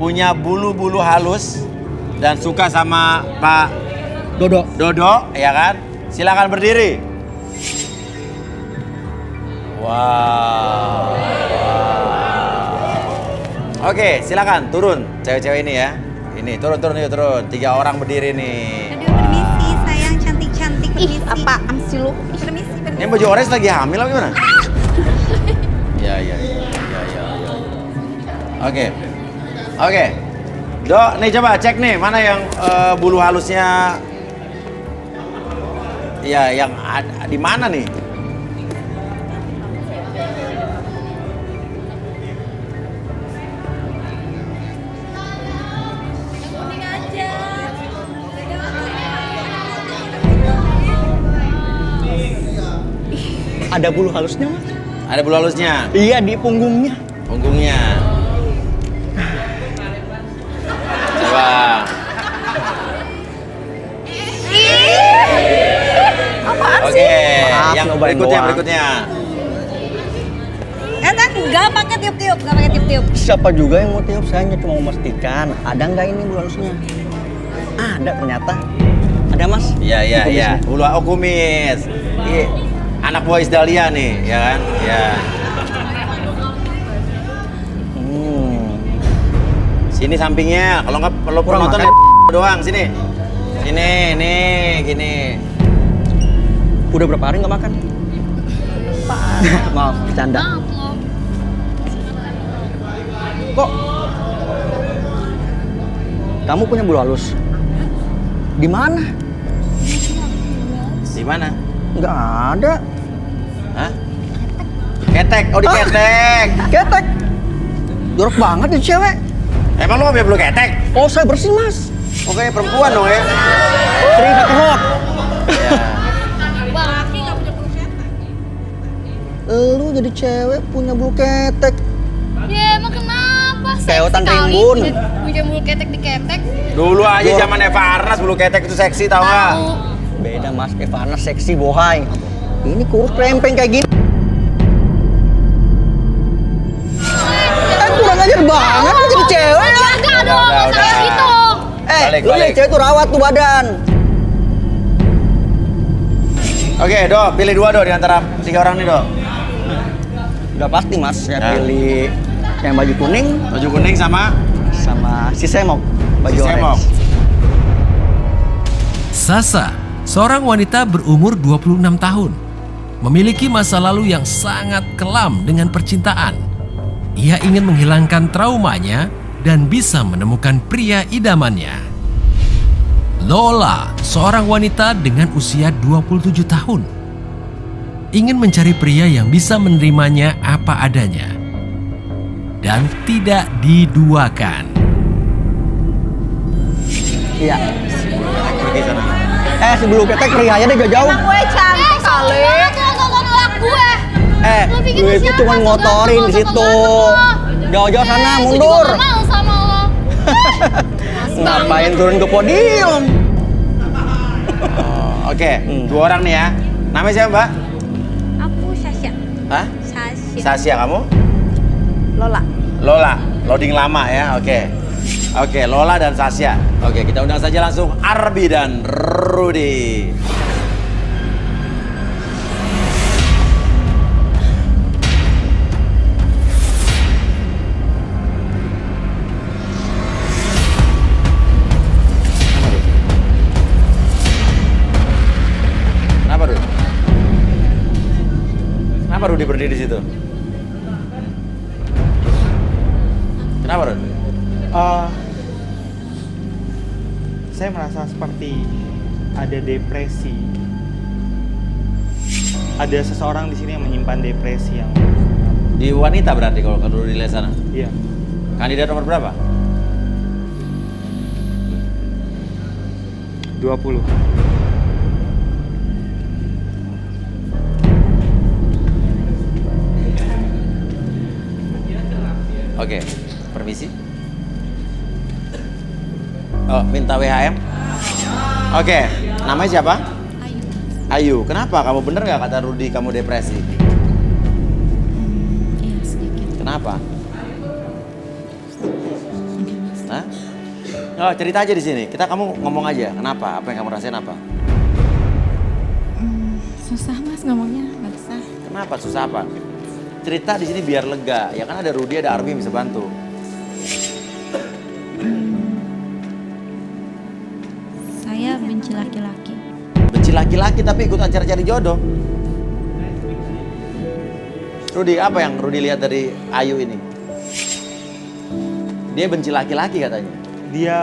punya bulu-bulu halus dan suka sama Pak Dodo, ya kan? Silakan berdiri. Wow. Oke, silakan turun cewek-cewek ini ya. Ini turun. 3 orang berdiri nih. Aduh, permisi sayang, cantik-cantik, permisi. Apaan sih lu? Permisi. Ini baju orange lagi hamil apa gimana? Ya. Oke. Dok, nih coba cek nih mana yang bulu halusnya. Ya, yang ada di mana nih? Ada bulu halusnya, Mas? Ada bulu halusnya. Iya, di punggungnya. Punggungnya. Coba. Apaan Oke, sih? Maaf, yang nyobain berikutnya. Enggak pakai tiup-tiup, Siapa juga yang mau tiup? Saya hanya cuma memastikan ada nggak ini bulu halusnya. Ada ternyata. Ada, Mas? Iya. Kumisnya. Bulu kumis. Iya. Anak buah Isdalia nih, ya kan? Ya. Sini sampingnya, kalau nggak perlu Kurang penonton makan. doang, sini. Sini, nih, gini. Udah berapa hari nggak makan? Maaf, bercanda. Kok kamu punya bulu halus? Di mana? Di mana? Nggak ada. Hah? Ketek, oh di ketek. Ketek. Jorok banget nih cewek. Emang lu nggak punya bulu ketek? Oh, saya bersih, Mas. Oh, kayak perempuan dong ya? Sering pakai hot. Ya. Lu jadi cewek punya bulu ketek. Ya emang kenapa? Kayak Seksi Tante kali Imbun. punya bulu ketek di ketek. Dulu aja zaman Eva Arnas bulu ketek itu seksi tau nggak? Tahu. Beda mas, Evana seksi bohai. Ini kurus krempeng kayak gini. Kurang ajar banget lu jadi cewek. Enggak dong, Udah, masa kayak udah. gitu. Balik, Lu jadi balik. cewek tuh rawat tuh badan. Oke, Do, pilih 2 Do di antara 3 orang nih, Do. Udah pasti mas, saya Ya. pilih yang baju kuning Baju kuning sama sama si Semok baju si Semok. orange. Sasa, seorang wanita berumur 26 tahun, memiliki masa lalu yang sangat kelam dengan percintaan. Ia ingin menghilangkan traumanya dan bisa menemukan pria idamannya. Lola, seorang wanita dengan usia 27 tahun, ingin mencari pria yang bisa menerimanya apa adanya dan tidak diduakan. Iya. Pergi sana. Si bulu ketek prianya deh jauh-jauh. Gue cantik kali. Gak nolak gue. Lu pikir itu siapa? cuma ngotorin di situ. Jauh-jauh sana, Gue mundur. juga gak mau sama lo. Ngapain turun ke podium? Oke, 2 orang nih ya. Namanya siapa, Mbak? Aku Sasha. Hah? Sasha. Sasha, kamu? Lola. Lola, loading lama ya, oke. Oke, Lola dan Sasha. Oke, kita undang saja langsung Arbi dan Rudy. Kenapa, Rudy? Kenapa Rudy berdiri di situ? Kenapa, Rudy? Saya merasa seperti ada depresi. Ada seseorang di sini yang menyimpan depresi yang Di wanita berarti kalau Rudy lihat sana. iya. Kandidat nomor berapa? 20. Oke, permisi. Oh, minta WHM. Oke, namanya siapa? Ayu. Ayu. Kenapa? Kamu bener nggak kata Rudy kamu depresi? Iya sedikit. Kenapa? Hah? Oh, cerita aja di sini. Kamu ngomong aja. Kenapa? Apa yang kamu rasain apa? Susah mas ngomongnya, nggak bisa. Kenapa? Susah apa? Cerita di sini biar lega. Ya kan ada Rudy, ada Arbi yang bisa bantu. Saya benci laki-laki. Benci laki-laki tapi ikutan cari jodoh. Rudy, apa yang Rudy lihat dari Ayu ini? Dia benci laki-laki katanya. Dia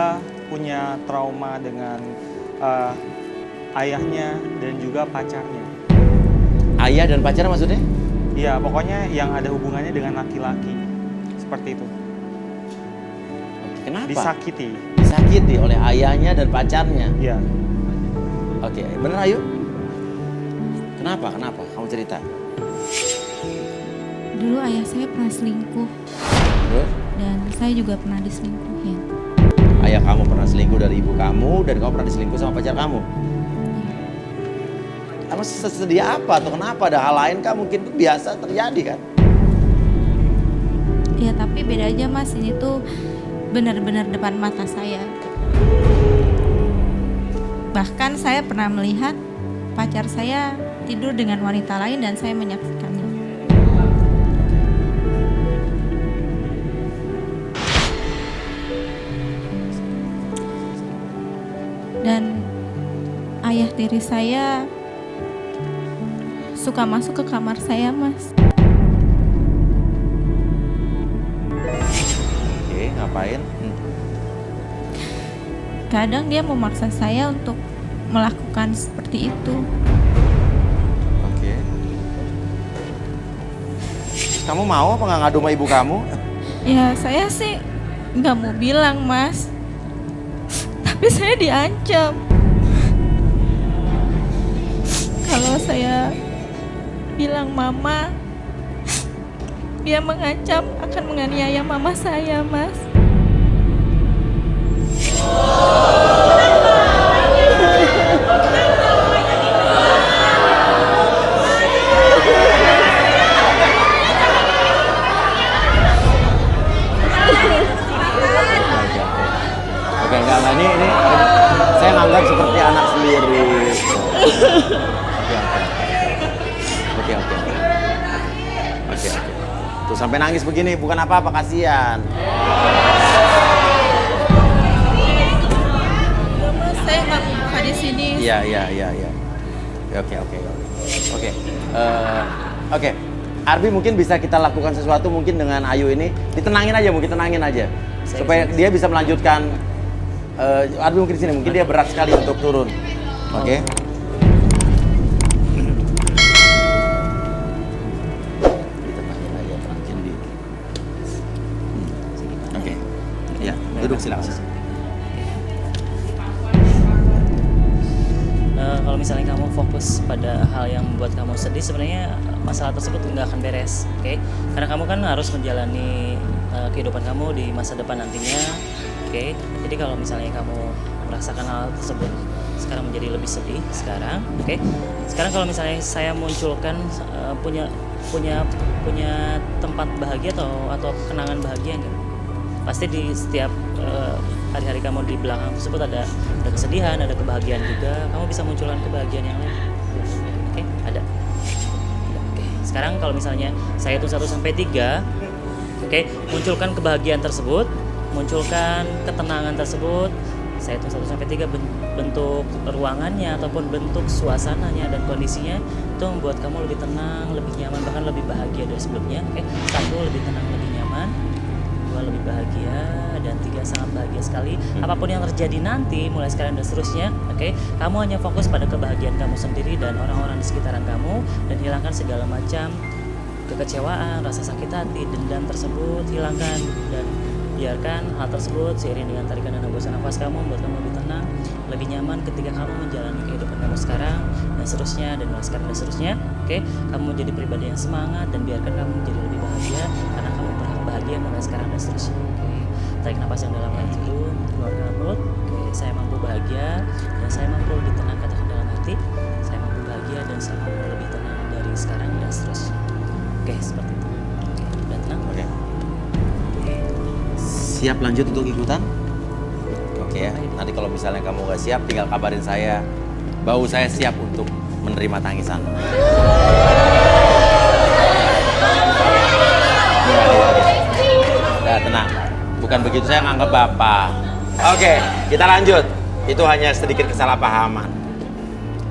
punya trauma dengan ayahnya dan juga pacarnya. Ayah dan pacar maksudnya? Iya, pokoknya yang ada hubungannya dengan laki-laki. Seperti itu. Kenapa? Disakiti. Disakiti oleh ayahnya dan pacarnya. Iya. Oke, bener Ayu? Kenapa? Kamu cerita. Dulu ayah saya pernah selingkuh Terus? dan saya juga pernah diselingkuhin. Ayah kamu pernah selingkuh dari ibu kamu dan kamu pernah diselingkuh sama pacar kamu. Apa sesedih apa atau kenapa? Ada hal lain kah? Mungkin itu biasa terjadi kan? Ya tapi beda aja mas, ini tuh benar-benar depan mata saya. Bahkan saya pernah melihat pacar saya tidur dengan wanita lain dan saya menyaksikannya. Dan ayah tiri saya suka masuk ke kamar saya, Mas. Oke, ngapain? Kadang dia memaksa saya untuk melakukan seperti itu. Oke. Kamu mau apa nggak ngadu sama ibu kamu? Ya saya sih nggak mau bilang, Mas. Tapi saya diancam. Kalau saya bilang mama, Dia mengancam akan menganiaya mama saya, Mas. Oke, enggak, ini saya nganggap seperti anak sendiri. Oke. Tuh sampai nangis begini, bukan apa-apa, kasihan. Mas, saya nggak buka di sini. Iya. Oke. Arbi mungkin bisa kita lakukan sesuatu mungkin dengan Ayu ini. Tenangin aja. Supaya dia bisa melanjutkan. Arbi mungkin di sini, mungkin dia berat sekali untuk turun. Oke. Ditenangin aja, tenangin di. Oke. Ya, duduk silakan. Kalau misalnya kamu fokus pada hal yang membuat kamu sedih, sebenarnya masalah tersebut nggak akan beres, oke? Karena kamu kan harus menjalani kehidupan kamu di masa depan nantinya, oke? Jadi kalau misalnya kamu merasakan hal tersebut sekarang menjadi lebih sedih sekarang, oke? Sekarang kalau misalnya saya munculkan punya tempat bahagia atau kenangan bahagia nggak? Pasti di setiap hari-hari kamu di belakang tersebut ada kesedihan, ada kebahagiaan juga. Kamu bisa munculkan kebahagiaan yang lain. Oke, ada. Oke. Sekarang kalau misalnya saya hitung 1 sampai 3, oke, munculkan kebahagiaan tersebut, munculkan ketenangan tersebut. Saya hitung 1 sampai 3, bentuk ruangannya ataupun bentuk suasananya dan kondisinya itu membuat kamu lebih tenang, lebih nyaman, bahkan lebih bahagia dari sebelumnya. Oke, 1 lebih tenang, lebih nyaman. 2 lebih bahagia, dan 3 sangat bahagia sekali. Apapun yang terjadi nanti mulai sekarang dan seterusnya, oke, kamu hanya fokus pada kebahagiaan kamu sendiri dan orang-orang di sekitaran kamu, dan hilangkan segala macam kekecewaan, rasa sakit hati, dendam tersebut, hilangkan dan biarkan hal tersebut seiring dengan tarikan dan hembusan nafas kamu membuat kamu lebih tenang, lebih nyaman ketika kamu menjalani kehidupan kamu sekarang dan seterusnya, dan mulai sekarang dan seterusnya. Oke, kamu menjadi pribadi yang semangat dan biarkan kamu menjadi lebih bahagia karena kamu berhak bahagia mulai sekarang dan seterusnya. Oke, tarik nafas yang dalam lagi dulu, keluarkan mulut. Oke, saya mampu bahagia dan saya mampu lebih tenang, katakan dalam hati. Saya mampu bahagia dan saya mampu lebih tenang dari sekarang dan seterusnya. Oke, seperti itu. Oke, udah tenang? Oke. Siap lanjut untuk ikutan? Oke ya, nanti kalau misalnya kamu nggak siap, tinggal kabarin saya. Bau saya siap untuk menerima tangisan. Ya, tenang. Bukan begitu saya nganggap Bapak. Oke, kita lanjut. Itu hanya sedikit kesalahpahaman.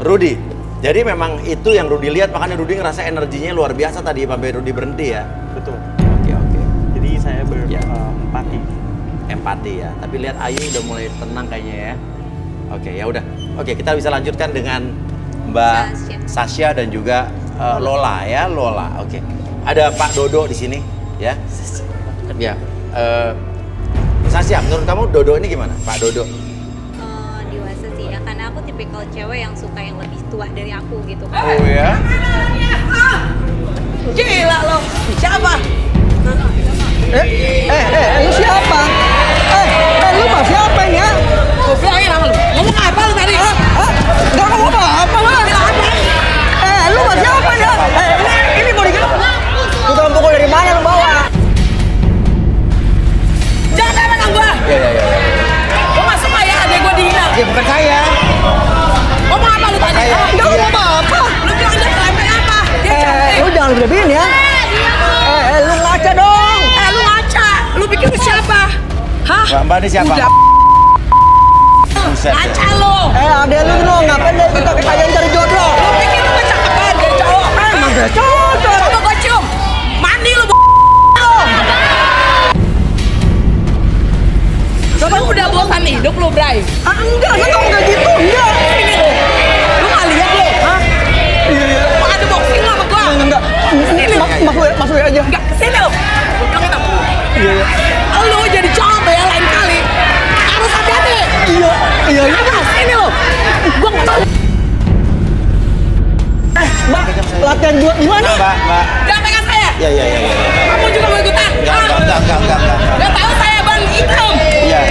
Rudy, jadi memang itu yang Rudy lihat, makanya Rudy ngerasa energinya luar biasa tadi sampai Rudy berhenti ya? Betul. Oke. Jadi saya berempati. Empati ya, tapi lihat Ayu udah mulai tenang kayaknya ya. Oke, ya udah. Oke, kita bisa lanjutkan dengan Mbak Sasha dan juga Lola ya, Lola. Oke. Ada Pak Dodo di sini ya. Ya. Sasha, menurut kamu Dodo ini gimana? Pak Dodo? Dewasa sih ya, karena aku tipikal cewek yang suka yang lebih tua dari aku gitu. Oh ya? Gila lo, siapa? Lu siapa? Lu mah siapa ya? Gue bilangin sama lu, ngomong apa lu tadi? Gak ngomong apa lu? Lu mah siapa ya? Ini mau digigit? Tukang pukul dari mana lu bawa? Jangan menang gua! Iya. Lu gak suka ya adek gua dihina? Ya bukan saya. Ngomong apa lu tadi? Gak ngomong apa? Lu bilang dia kelempeng apa? Dia cantik. Lu jangan lebihin ya. Lu ngaca dong. Lu ngaca. Lu pikir lu siapa? Hah? Mbak ini siapa? Udah. Buset. Ngaca lu. Adek lu dong, ngapain dari kita kekayaan cari jodoh? Lu pikir lu cakep banget jadi cowok? Emang dia cowok. Coba gua cium. Mandi lu Coba udah bosan hidup lu, Bray? Enggak gitu, enggak. Ini lu. Lu nggak lihat lu? Hah? Iya. Mau ada boxing lu sama gua? Enggak. Sini masuk aja. Enggak, kesini lu. Gua bilangin apa? Iya. Lu jadi cowok ya lain kali. Harus hati-hati. Iya. Apa? Sini lu. Gua nggak tahu. Mbak, latihan buat gimana? Mbak. Jangan pegang saya. Iya. Kamu Enggak. Gak tahu saya Bang Ikram. Iya.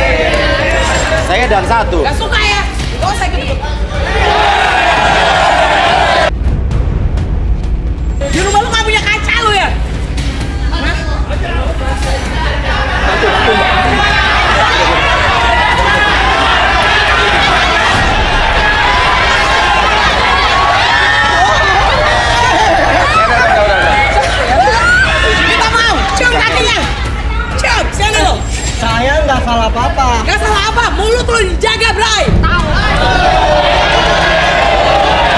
Saya dan satu. Gak suka ya? Gak usah ikut-ikut. Di rumah lu gak punya kaca lu ya? Hah? Kita mau, cium kakinya. Cium, sini lo. Saya nggak salah apa-apa. Gak salah apa, mulut lu dijaga, Bray.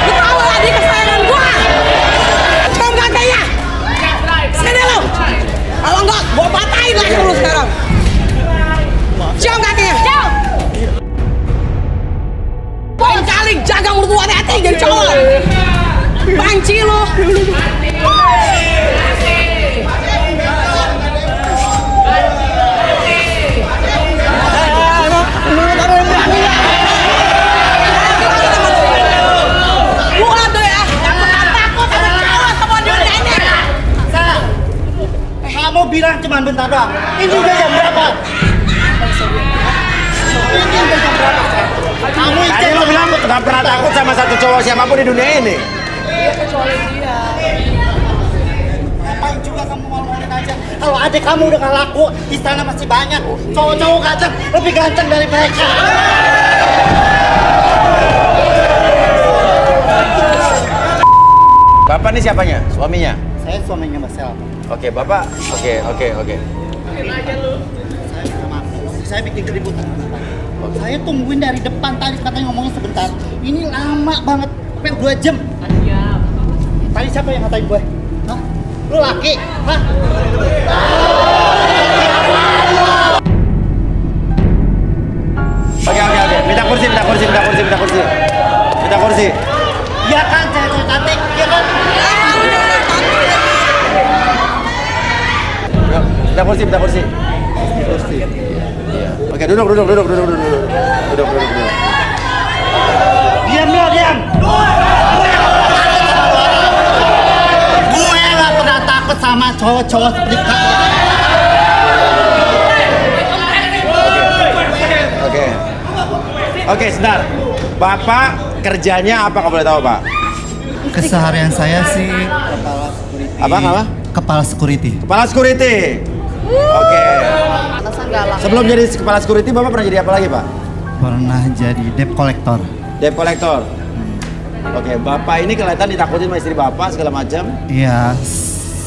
Lu tahu lah dia kesayangan gua. Cium kakinya. Sini lo. Kalau enggak, gua patahin leher lu sekarang. Cium kakinya. Cium. Lain kali jaga mulut lu, hati-hati jadi cowok. Banci lu. Gua tuh ya, yang pernah takut sama cowok sama dunia ini. Kamu bilang cuma bentar doang. Ini udah jam berapa? Ini udah jam berapa? Kamu Tadi lo bilang nggak pernah takut sama satu cowok siapapun di dunia ini. ngapain juga kamu malu-maluin aja? Kalau adik kamu udah gak laku, di sana masih banyak cowok-cowok ganteng, lebih ganteng dari mereka. Bapak ini siapanya? Suaminya? Saya suaminya Mbak Sel. Oke, Bapak. Oke. Saya bikin keributan. Saya tungguin dari depan tadi katanya ngomongnya sebentar. Ini lama banget, sampai 2 jam. Tadi siapa yang ngatain gue? Hah? Lu laki? Hah? Oke. Minta kursi. Iya kan, cewek-cewek cantik, iya kan? Minta kursi. Iya. Oke, duduk. Diam. Gue gak pernah takut sama cowok-cowok seperti kalian. Oke, sebentar. Bapak kerjanya apa kalau boleh tahu, Pak? Keseharian saya sih Kepala security. kepala security. Oke. Sebelum jadi kepala security, Bapak pernah jadi apa lagi, Pak? Pernah jadi debt collector. Debt collector. Oke, Bapak ini kelihatan ditakutin sama istri Bapak segala macam. Iya,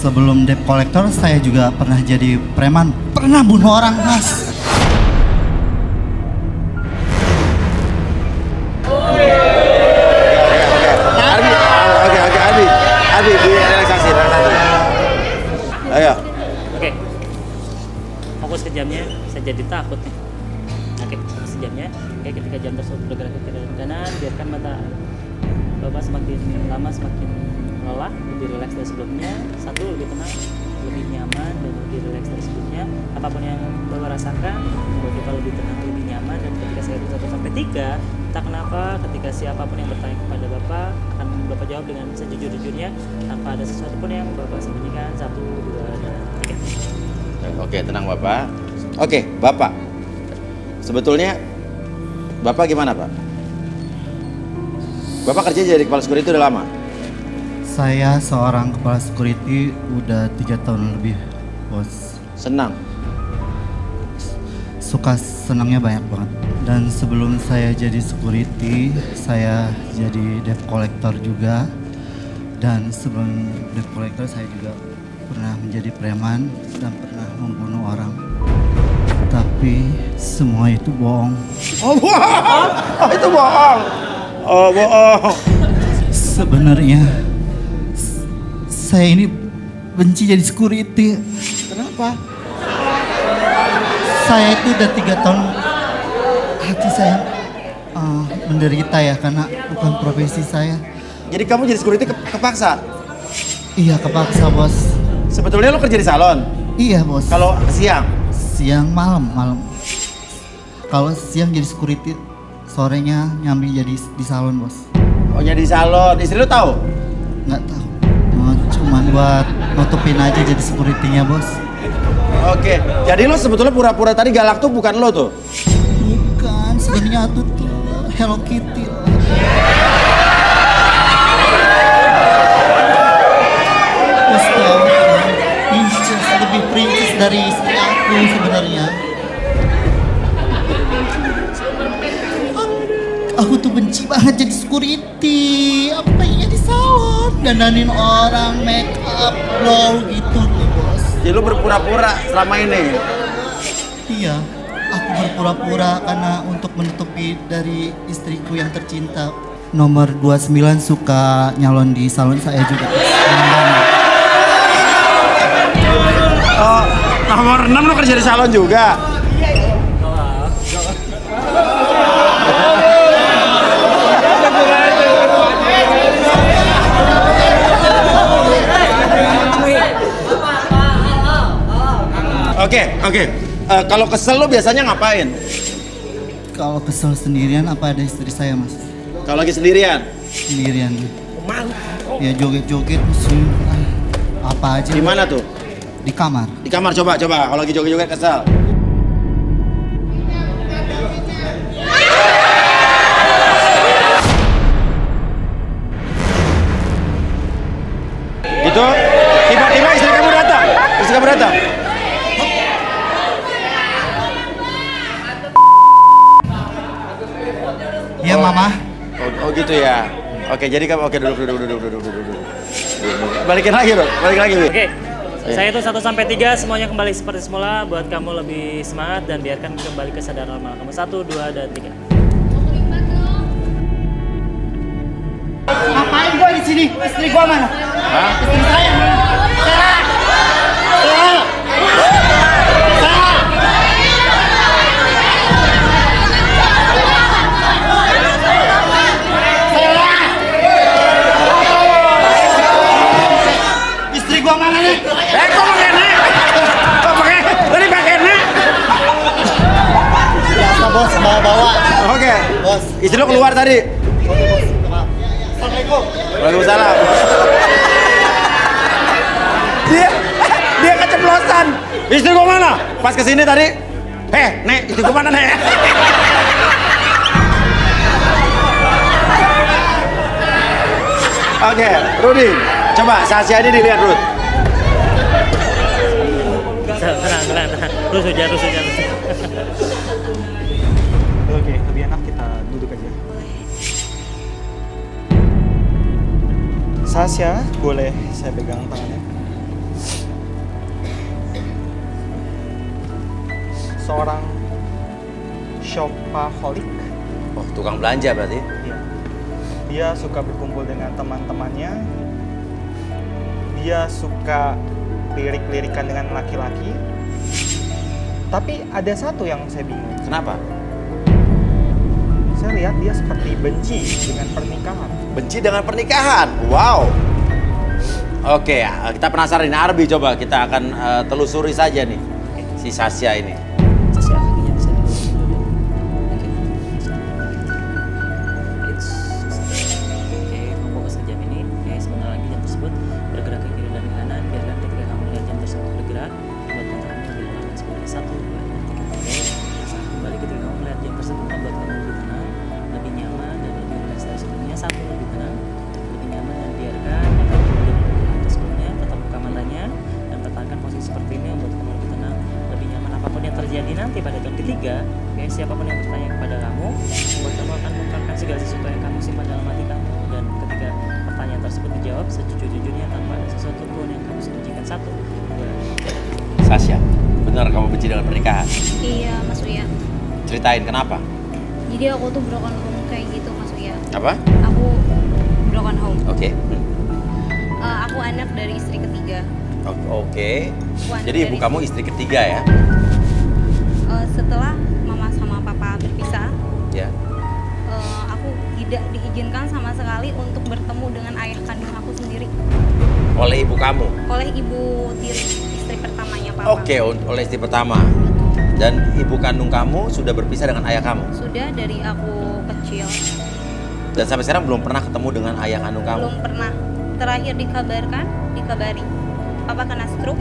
sebelum debt collector saya juga pernah jadi preman. Pernah bunuh orang, Mas. Abi, relaksasi. Ayo. Oke. Fokus ke jamnya, saya jadi takut nih. Oke, fokus ke jamnya. Oke, ketika jam tersebut bergerak ke kiri dan kanan, biarkan mata Bapak semakin lama semakin lelah, lebih rileks dari sebelumnya. Satu, lebih tenang, lebih nyaman, dan lebih rileks dari sebelumnya. Apapun yang Bapak rasakan, membuat Bapak lebih tenang, lebih nyaman. Dan ketika saya hitung 1 sampai 3, entah kenapa ketika siapapun yang bertanya kepada Bapak, akan Bapak jawab dengan sejujur-jujurnya tanpa ada sesuatu pun yang Bapak sembunyikan. 1, 2, dan 3. Oke, tenang Bapak. Oke, Bapak. Sebetulnya Bapak gimana, Pak? Bapak kerja jadi kepala security udah lama? Saya seorang kepala security udah 3 tahun lebih, Bos. Senang? Senangnya banyak banget. Dan sebelum saya jadi security, saya jadi debt collector juga. Dan sebelum debt collector saya juga pernah menjadi preman dan pernah membunuh orang. Tapi semua itu bohong. Oh, bohong! Oh, itu bohong! Oh, bohong! Sebenarnya saya ini benci jadi security. Kenapa? Saya itu udah 3 tahun hati saya menderita ya karena bukan profesi saya. Jadi kamu jadi security kepaksa? Iya, kepaksa, Bos. Sebetulnya lo kerja di salon? Iya, Bos. Kalau siang? Siang, malam. Kalau siang jadi security, sorenya nyambi jadi di salon, Bos. Oh, jadi di salon. Istri lo tahu? Nggak tahu. Cuman buat nutupin aja jadi security-nya, Bos. Oke, jadi lo sebetulnya pura-pura tadi galak tuh bukan lo tuh? Bukan, sebenarnya tuh Hello Kitty. Princess, lebih princess dari istri aku sebenarnya. Aku tuh benci banget jadi security. Aku pengen jadi salon, dandanin orang, make up, blow gitu loh bos. Jadi lo berpura-pura selama ini? Iya, aku berpura-pura karena untuk menutupi dari istriku yang tercinta. Nomor 29 suka nyalon di salon saya juga. Oh, nomor 6 lo kerja di salon juga? Oke. Kalau kesel lo biasanya ngapain? Kalau kesel sendirian apa ada istri saya mas? Kalau lagi sendirian? Sendirian. Ya joget-joget sih. Apa aja. Di mana tuh? Di kamar. Di kamar coba. Kalau lagi joget-joget kesel. Gitu. Tiba-tiba istri kamu datang. Iya mama. Oh gitu ya. Oke, jadi kamu duduk. Balikin lagi. Oke. Saya hitung 1 sampai 3 semuanya kembali seperti semula buat kamu lebih semangat dan biarkan kembali kesadaran normal kamu. 1, 2, dan 3. Ngapain gua di sini? Istri gua mana? Hah? Istri saya mana? Istri gua mana nih? Kok pakai nek? Tadi pakai nek? Biasa bos, bawa-bawa. Oke. Bos. Istri lo keluar tadi. Assalamualaikum. Waalaikumsalam. Dia keceplosan. Istri gua mana? Pas kesini tadi. Nek, istri gua mana, Nek? Oke, Rudi. Coba Sasha ini dilihat, Rud. Tenang. Terus hujan. Oke, lebih enak kita duduk aja. Sasha, boleh saya pegang tangannya? Seorang shopaholic. Oh, tukang belanja berarti? Iya. Dia suka berkumpul dengan teman-temannya. Dia suka lirik-lirikan dengan laki-laki. Tapi ada satu yang saya bingung. Kenapa? Saya lihat dia seperti benci dengan pernikahan. Benci dengan pernikahan. Wow. Oke, kita penasaran ini Arbi, coba kita akan telusuri saja nih si Sasha ini. Sasha, kakinya bisa dulu. Oke, kamu fokus ke jam ini. Oke, sebentar lagi jam tersebut bergerak ke kiri dan ke kanan. Biarkan ketika kamu melihat jam tersebut bergerak, membuat mata kamu lebih lelah dan sebentar. 1, 2, dan 3. Oke, saat kembali ketika kamu melihat jam tersebut membuat kamu lebih tenang, lebih nyaman, dan lebih rileks dari sebelumnya. 1, lebih tenang, lebih nyaman, dan biarkan mata kamu lebih lelah sebelumnya. Tetap buka matanya dan pertahankan posisi seperti ini membuat kamu lebih tenang, lebih nyaman. Apapun yang terjadi nanti pada tahun ketiga, oke, siapapun yang bertanya kepada kamu, membuat kamu akan mengungkapkan segala sesuatu yang kamu simpan dalam hati kamu, dan ketika pertanyaan tersebut dijawab sejujur-jujurnya tanpa ada sesuatu pun yang kamu sembunyikan. 1, 2, 3. Sasha, benar kamu benci dengan pernikahan? Iya Mas Uya. Ceritain kenapa? Jadi aku tuh broken home kayak gitu Mas Uya. Apa? Aku broken home. Oke. Aku anak dari istri ketiga. Oke. Wan, Jadi ibu dari- kamu istri ketiga ya? Setelah mama sama papa berpisah, Ya. aku tidak diizinkan sama sekali untuk bertemu dengan ayah kandung aku sendiri. Oleh ibu kamu? Oleh ibu tiri, istri pertamanya papa. Oke, oleh istri pertama. Dan ibu kandung kamu sudah berpisah dengan ayah kamu? Sudah dari aku kecil. Dan sampai sekarang belum pernah ketemu dengan ayah kandung kamu? Belum pernah. Terakhir dikabari, papa kena stroke.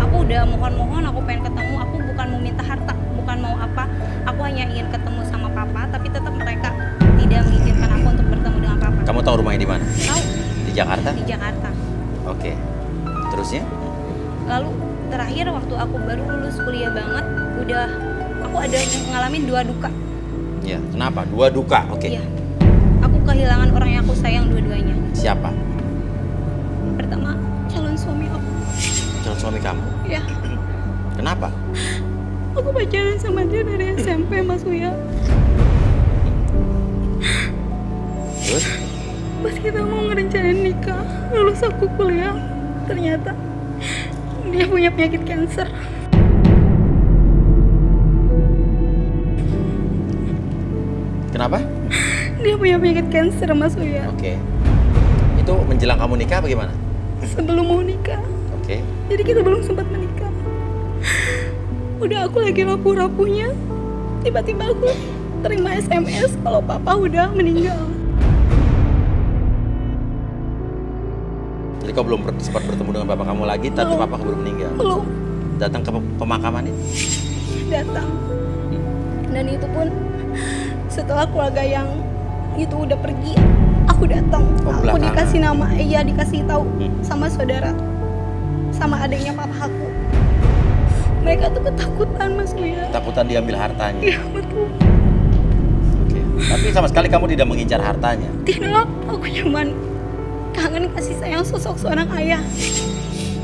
Aku udah mohon-mohon, aku pengen ketemu. Aku bukan mau minta harta, bukan mau apa. Aku hanya ingin ketemu sama papa, tapi tetap mereka tidak mengizinkan aku untuk bertemu dengan papa. Kamu tahu rumahnya di mana? Tahu? Di Jakarta? Di Jakarta. Oke. Terusnya? Lalu terakhir waktu aku baru lulus kuliah banget, aku ada ngalamin 2 duka. Ya, kenapa? 2 duka. Oke. Iya. Aku kehilangan orang yang aku sayang dua-duanya. Siapa? Pertama, calon suami aku. Calon suami kamu. Ya, Kenapa? aku pacaran sama dia dari SMP, Mas Uya. Terus? Pas kita mau ngerencanain nikah, lulus aku kuliah, ternyata dia punya penyakit kanker. Kenapa? Dia punya penyakit kanker, Mas Uya. Oke. Itu menjelang kamu nikah bagaimana? Sebelum mau nikah. Oke. Jadi kita belum sempat menikah. Udah aku lagi rapuh-rapuhnya, tiba-tiba aku terima SMS kalau papa udah meninggal. Jadi kau belum sempat bertemu dengan papa kamu lagi, tapi papa baru meninggal. Belum Datang ke pemakaman itu? datang. Dan itu pun setelah keluarga yang itu udah pergi, aku datang. Oh, Aku belakangan. dikasih nama, iya dikasih tahu sama saudara, sama adiknya papa aku. Mereka tuh ketakutan, Mas Uya. Ketakutan diambil hartanya. Iya betul. Oke. Tapi sama sekali kamu tidak mengincar hartanya. Tidak, aku cuman kangen kasih sayang sosok seorang ayah.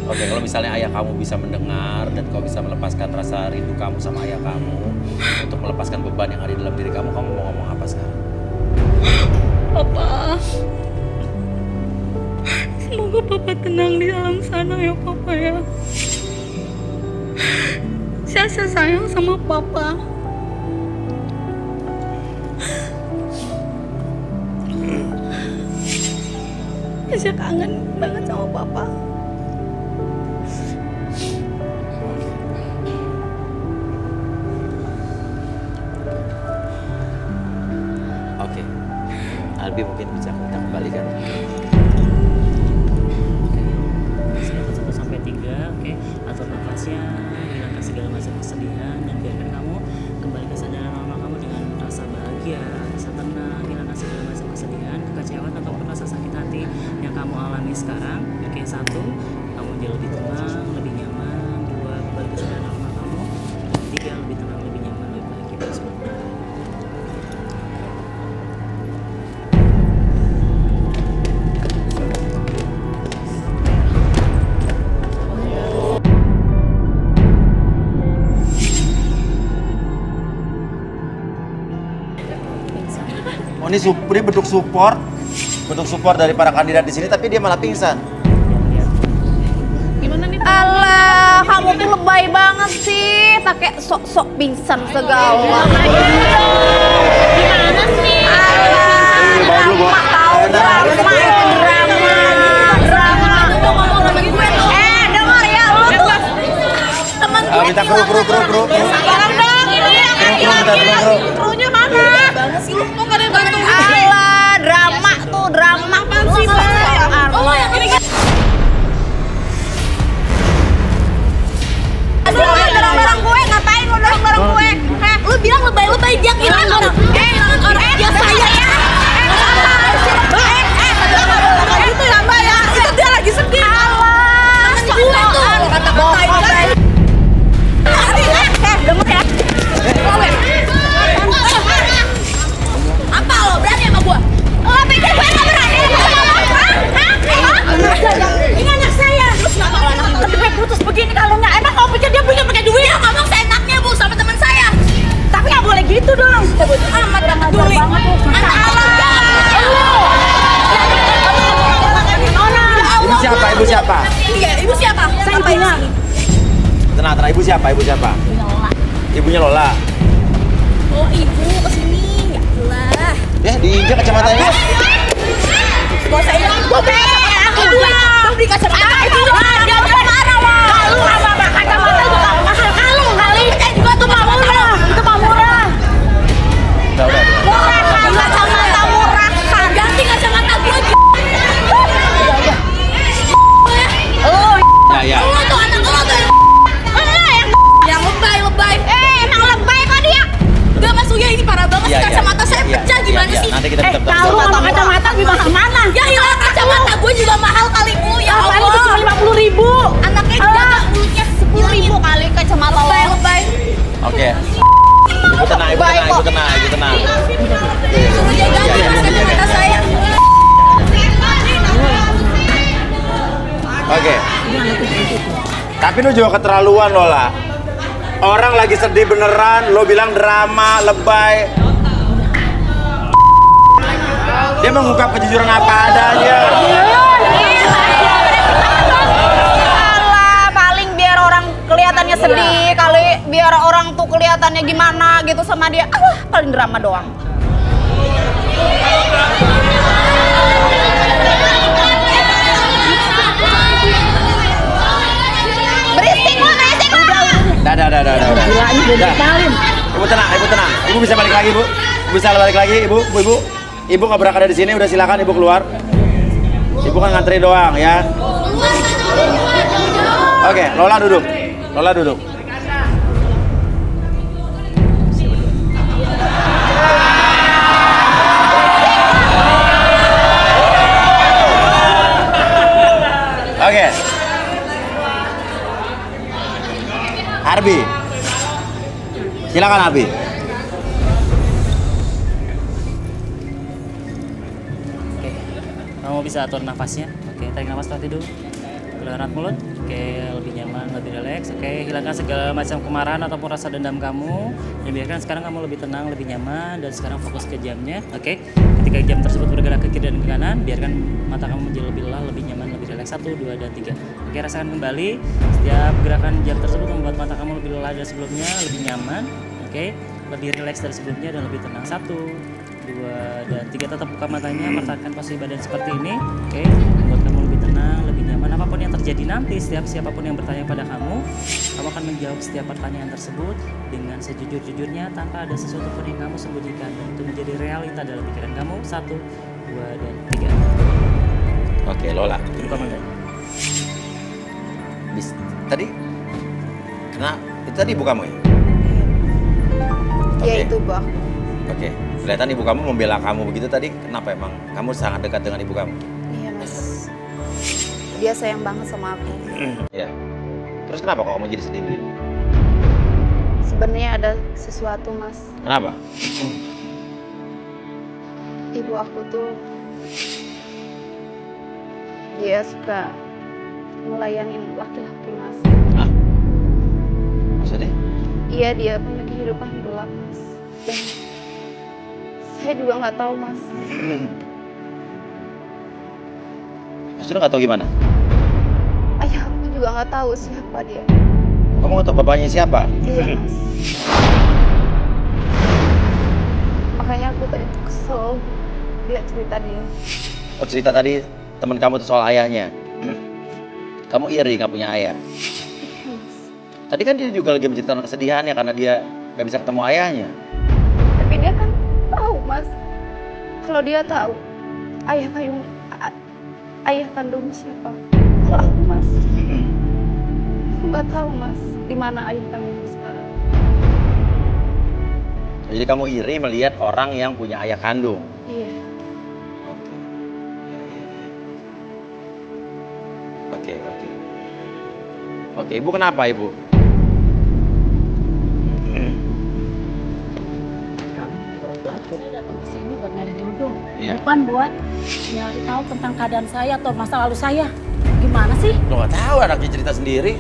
Oke, kalau misalnya ayah kamu bisa mendengar dan kau bisa melepaskan rasa rindu kamu sama ayah kamu untuk melepaskan beban yang ada di dalam diri kamu, kamu mau ngomong apa sekarang? Papa, semoga papa tenang di alam sana ya papa ya. Saya sayang sama papa. Saya kangen banget sama papa. Oke. Albi mungkin bisa kita kembalikan. Saya 1 sampai 3, oke. Atur nafasnya, hilangkan segala macam kesedihan dan biarkan kamu kembali ke kesadaran normal kamu dengan rasa bahagia, rasa tenang, hilangkan segala macam kesedihan, kekecewaan ataupun rasa sakit hati yang kamu alami sekarang. Oke, 1, kamu jadi lebih tenang, lebih nyaman. 2, kembali ke kesadaran normal kamu. 3, lebih tenang, lebih nyaman, lebih bahagia. Bismillah. Oh, ini dia bentuk support dari para kandidat di sini, tapi dia malah pingsan. Alah, kamu tuh lebay banget sih, pakai sok-sok pingsan segala. Gimana sih? Alah, drama tahu drama itu drama. Dengar ya, lu tuh temen gue. Minta kru. Sekarang dong, ini yang krunya mana? Banget sih lu kok gak ada yang bantu. Alah, drama tuh drama. Apaan sih, Bang? Oh, yang ini kan. Lu dorong-dorong gue, ngapain lu dorong-dorong gue? Lu bilang lebay-lebay, dia kehilangan orang. Dia saya ya. Gitu ya Mbak ya, itu dia lagi sedih. Alah, gue tuh kata-katain kan. Denger ya. Apa lo berani sama gue? Lo pikir gue gak berani sama lo? Ini anak saya. Terus kenapa lo anak lebih baik putus begini kalungnya? Emang kamu pikir dia punya pakai duit? Ya ngomong seenaknya Bu sama teman saya. Tapi gak boleh gitu dong. Amat gak peduli. Ibu siapa? Iya, ibu siapa? Saya ibunya. Tenang, ibu siapa? Ibunya Lola. Oh ibu kesini, ya Allah. Ya, diinjak kacamatanya. Gak usah hilang, gue aku beli kacamata itu dia marah wah. Lu apa kacamata itu mahal kalung kali. Juga tuh murah, itu murah. Udah. Murah, kacamata murah. Ganti kacamata gue. Ya. Lu tuh anak lu tuh Tapi lu juga keterlaluan Lola. Orang lagi sedih beneran, lo bilang drama, lebay. Dia mengungkap kejujuran apa adanya. Alah, paling biar orang kelihatannya sedih, kali biar orang tuh kelihatannya gimana gitu sama dia. Alah, paling drama doang. Berisik lu. Dah. Ibu tenang. Ibu bisa balik lagi, Bu. Bisa balik lagi, Ibu. Ibu nggak berhak ada di sini. Udah silakan Ibu keluar. Ibu kan ngantri doang ya. Oke, Lola duduk. Oke. Arbi. Silakan Arbi. Oke, kamu bisa atur nafasnya. Oke, tarik nafas setelah tidur. Keluaran mulut. Oke, lebih nyaman, lebih rileks. Oke, hilangkan segala macam kemarahan ataupun rasa dendam kamu. Dan biarkan sekarang kamu lebih tenang, lebih nyaman. Dan sekarang fokus ke jamnya. Oke, ketika jam tersebut bergerak ke kiri dan ke kanan, biarkan mata kamu menjadi lebih lelah, lebih nyaman, lebih rileks. 1, 2, dan 3. Oke, rasakan kembali. Setiap gerakan jam tersebut membuat mata kamu lebih lelah dari sebelumnya, lebih nyaman. Oke, lebih rileks dari sebelumnya dan lebih tenang. 1, 2, dan 3. Tetap buka matanya, pertahankan posisi badan seperti ini. Oke, membuat kamu lebih tenang, lebih nyaman. Apapun yang terjadi nanti, siapapun yang bertanya pada kamu akan menjawab setiap pertanyaan tersebut dengan sejujur-jujurnya tanpa ada sesuatu pun yang kamu sembunyikan, dan itu menjadi realita dalam pikiran kamu. 1, 2, dan 3. Oke, Lola. Buka mata. Tadi itu tadi ibu kamu ya? Ya itu Bu aku. Oke. Kelihatan ibu kamu membela kamu begitu tadi. Kenapa emang? Kamu sangat dekat dengan ibu kamu. Iya Mas. Dia sayang banget sama aku. Ya. Terus kenapa kok kamu jadi sedih begini? Sebenarnya ada sesuatu Mas. Kenapa? Ibu aku tuh dia suka ngelayanin laki-laki Mas. Hah? Maksudnya? Iya, dia punya kehidupan gelap Mas. Dan saya juga nggak tahu Mas. Maksudnya nggak tahu gimana? Ayah aku juga nggak tahu siapa dia. Kamu nggak tahu bapaknya siapa? Iya Mas. Makanya aku tadi tuh kesel dia cerita dia. Oh, cerita tadi teman kamu tuh soal ayahnya. Kamu iri nggak punya ayah. Tadi kan dia juga lagi menceritakan kesedihannya karena dia nggak bisa ketemu ayahnya. Tapi dia kan tahu Mas. Kalau dia tahu ayah kandung siapa? Kalau aku Mas. Aku nggak tahu Mas di mana ayah kandung sekarang. Jadi kamu iri melihat orang yang punya ayah kandung. Iya. Oke, Ibu kenapa Ibu? Sini buat nyari jodoh, Iya. bukan buat nyari tahu tentang keadaan saya atau masa lalu saya. Gimana sih? Lo nggak tahu anaknya cerita sendiri.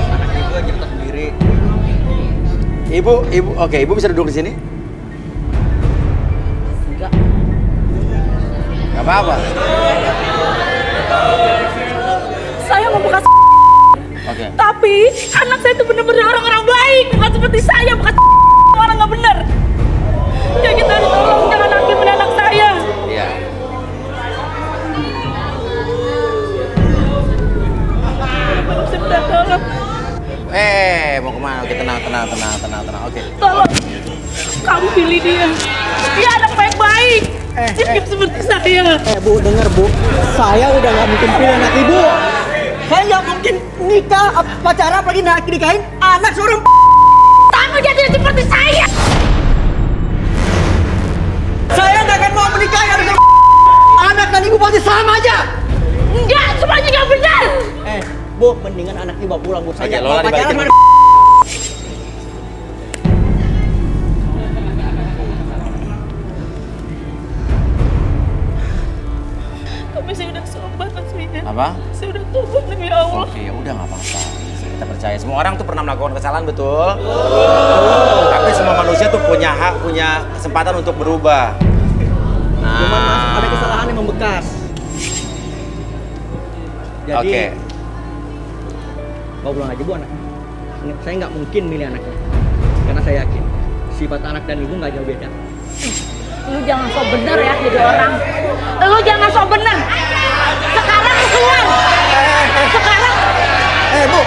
Anaknya Ibu cerita sendiri. Ibu, oke, Ibu bisa duduk di sini? Enggak. Gak apa-apa. Saya mau bekas Oke. tapi anak saya itu benar-benar orang-orang baik, bukan seperti saya, bukan orang nggak benar. Ya kita tolong jangan hakimin anak saya. Iya. Sudah tolong. Mau kemana? Oke, tenang. Oke. Tolong, kamu pilih dia. Dia anak baik-baik. Sikap seperti saya. Bu, dengar Bu. Saya udah nggak mungkin pilih anak Ibu. Saya nggak mungkin nikah, pacaran, apalagi nikahin anak seorang Kamu jadi seperti saya. Saya nggak akan mau menikah dengan anak dan Ibu pasti sama aja. Enggak, semuanya nggak benar. Bu, mendingan anak Ibu pulang Bu. Saya Oke, Lola dibalikin. Tapi saya udah sobat aslinya. Apa? Saya udah tobat demi Allah. Oke, ya udah nggak apa-apa. Kita percaya semua orang tuh pernah melakukan kesalahan, betul? Tapi semua manusia tuh punya hak, punya kesempatan untuk berubah. Cuman Mas, ada kesalahan yang membekas. Jadi, Oke. Kau pulang aja Bu anaknya. Saya nggak mungkin milih anaknya. Karena saya yakin sifat anak dan ibu nggak jauh beda. Lu jangan sok bener ya jadi orang. Lu jangan sok bener. Sekarang lu keluar. Sekarang. Bu,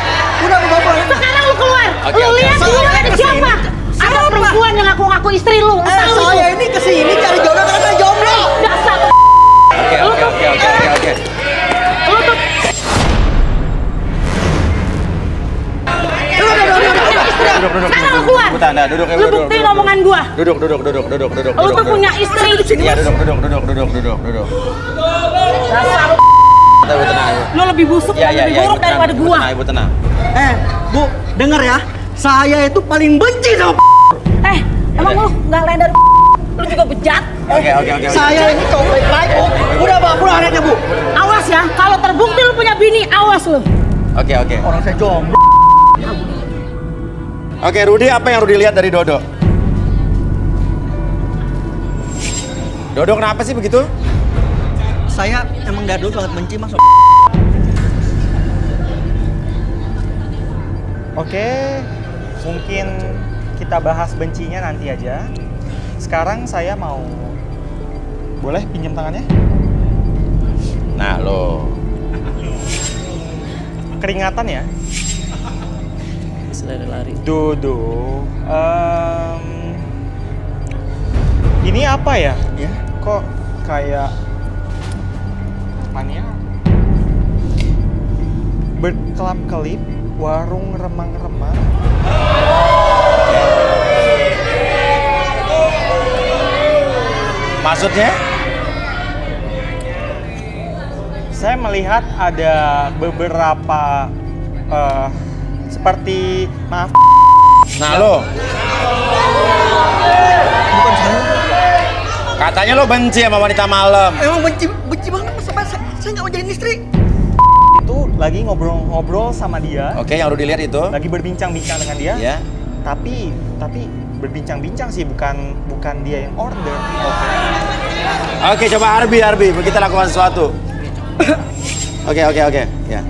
udah Bu Bapak. Sekarang lu keluar. Oke, Lu oke. lihat dulu ada siapa? Ada perempuan yang ngaku-ngaku istri lu. Tahu lu? Saya ini kesini cari jodoh karena saya jomblo. Dasar. Oke. Lu tuh. Duduk. Sekarang lu keluar. Duduk. Lu buktiin omongan gua. Duduk. Lu tuh punya istri. Iya, duduk. Dasar lu. Ibu tenang, Ibu. Lu lebih busuk dan lebih buruk daripada gua. Ibu tenang. Bu, denger ya. Saya itu paling benci sama Emang lu nggak lain dari lu juga bejat. Oke. saya ini cowok baik-baik, Bu. Udah bawa pulang anaknya, Bu. Awas ya, kalau terbukti lu punya bini, awas lu. Oke. Orang saya jomblo. Oke, Rudi, apa yang Rudi lihat dari Dodo? Dodo kenapa sih begitu? Saya emang dari dulu sangat benci Mas. Oke, mungkin kita bahas bencinya nanti aja. Sekarang saya mau... Boleh pinjam tangannya? Nah, lo. Keringatan ya? Lari-lari. Dodo, ini apa ya? Ya. Kok kayak apanya? Berkelap-kelip, warung remang-remang. Maksudnya? Saya melihat ada beberapa seperti maaf. Nah, lo. Bukan saya. Katanya lo benci sama wanita malam. Emang benci banget Mas. Saya nggak mau jadi istri. Itu lagi ngobrol-ngobrol sama dia. Oke, yang Rudi lihat itu. Lagi berbincang-bincang dengan dia. Ya. Tapi berbincang-bincang sih, bukan dia yang order. Oke, coba Arbi, kita lakukan sesuatu. Oke. Ya.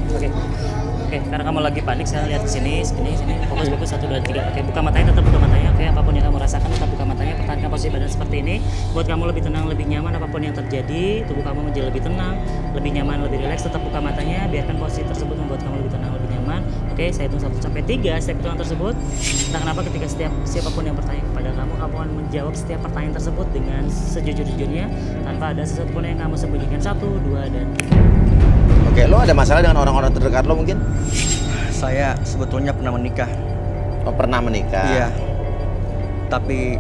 Oke, karena kamu lagi panik, saya lihat sini. Fokus 1, 2, 3. Oke, buka matanya, tetap buka matanya. Oke, apapun yang kamu rasakan, tetap buka matanya. Pertahankan posisi badan seperti ini. Buat kamu lebih tenang, lebih nyaman, apapun yang terjadi, tubuh kamu menjadi lebih tenang, lebih nyaman, lebih rileks. Tetap buka matanya, biarkan posisi tersebut membuat kamu lebih tenang, lebih nyaman. Oke, saya hitung 1 sampai 3. Setiap hitungan tersebut, entah kenapa ketika siapapun yang bertanya kepada kamu akan menjawab setiap pertanyaan tersebut dengan sejujur-jujurnya, tanpa ada sesuatu pun yang kamu sembunyikan. 1, 2, dan 3. Oke, lo ada masalah dengan orang-orang terdekat lo mungkin? Saya sebetulnya pernah menikah. Oh, pernah menikah? Iya. Tapi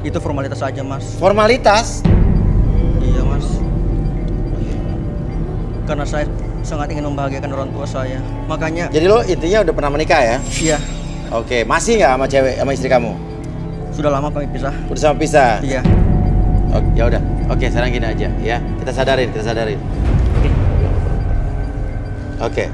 itu formalitas aja Mas. Formalitas? Iya Mas. Karena saya sangat ingin membahagiakan orang tua saya. Makanya. Jadi lo intinya udah pernah menikah ya? Iya. Oke, masih nggak sama istri kamu? Sudah lama kami pisah. Udah sama pisah? Iya. Oh, ya udah. Oke, sekarang gini aja ya. Kita sadarin. Oke.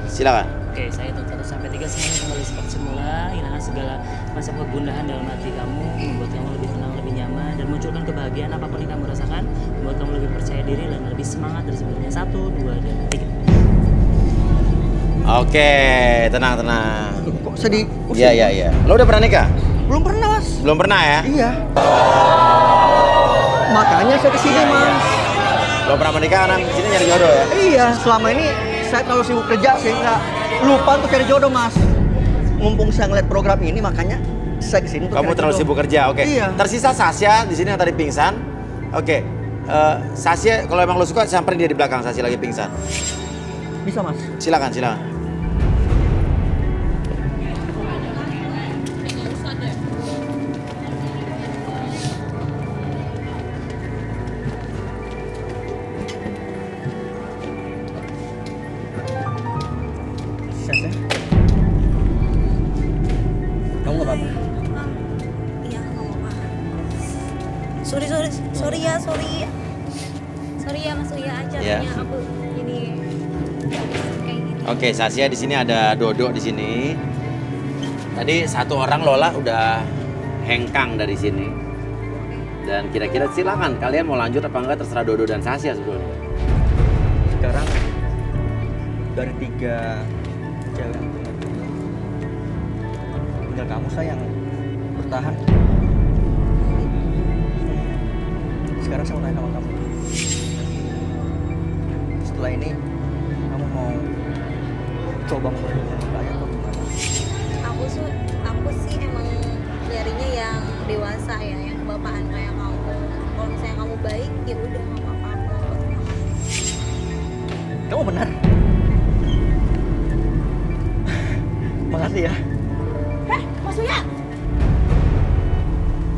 Silakan. Oke, saya hitung 1 sampai 3, semuanya kembali seperti semula. Hilangkan segala rasa kegundahan dalam hati kamu, membuat kamu lebih tenang, lebih nyaman, dan munculkan kebahagiaan apapun yang kamu rasakan, membuat kamu lebih percaya diri dan lebih semangat dari sebelumnya. 1, 2, dan 3. Oke, tenang. Kok sedih? Iya. Lo udah pernah nikah? Belum pernah Mas. Belum pernah ya? Iya. Makanya saya kesini Mas. Belum pernah menikah karena kesini nyari jodoh ya? Iya, selama ini saya terlalu sibuk kerja sehingga lupa untuk cari jodoh Mas. Mumpung saya ngeliat program ini makanya saya kesini untuk Kamu cari terlalu jodoh. sibuk kerja, oke. Iya. Tersisa Sasya di sini yang tadi pingsan. Oke. Sasya kalau emang lo suka samperin dia di belakang, Sasya lagi pingsan. Bisa Mas. Silakan. Sasya. Kamu nggak apa-apa? Iya, nggak apa-apa. Sorry ya mas. Mas Uya aja Ya. tanya aku ini kayak gini. Oke, Sasya di sini ada Dodo di sini. Tadi satu orang Lola udah hengkang dari sini. Dan kira-kira silakan kalian mau lanjut apa enggak terserah Dodo dan Sasya sebetulnya. Sekarang dari 3 cewek tinggal kamu sayang bertahan. Sekarang saya mau tanya sama kamu. Setelah ini kamu mau coba memperbaiki saya atau gimana? Aku sih emang nyarinya yang dewasa ya, yang kebapaan kayak kamu. Kalau misalnya kamu baik, ya udah nggak apa-apa. Kamu benar. Makasih ya. Mas Uya.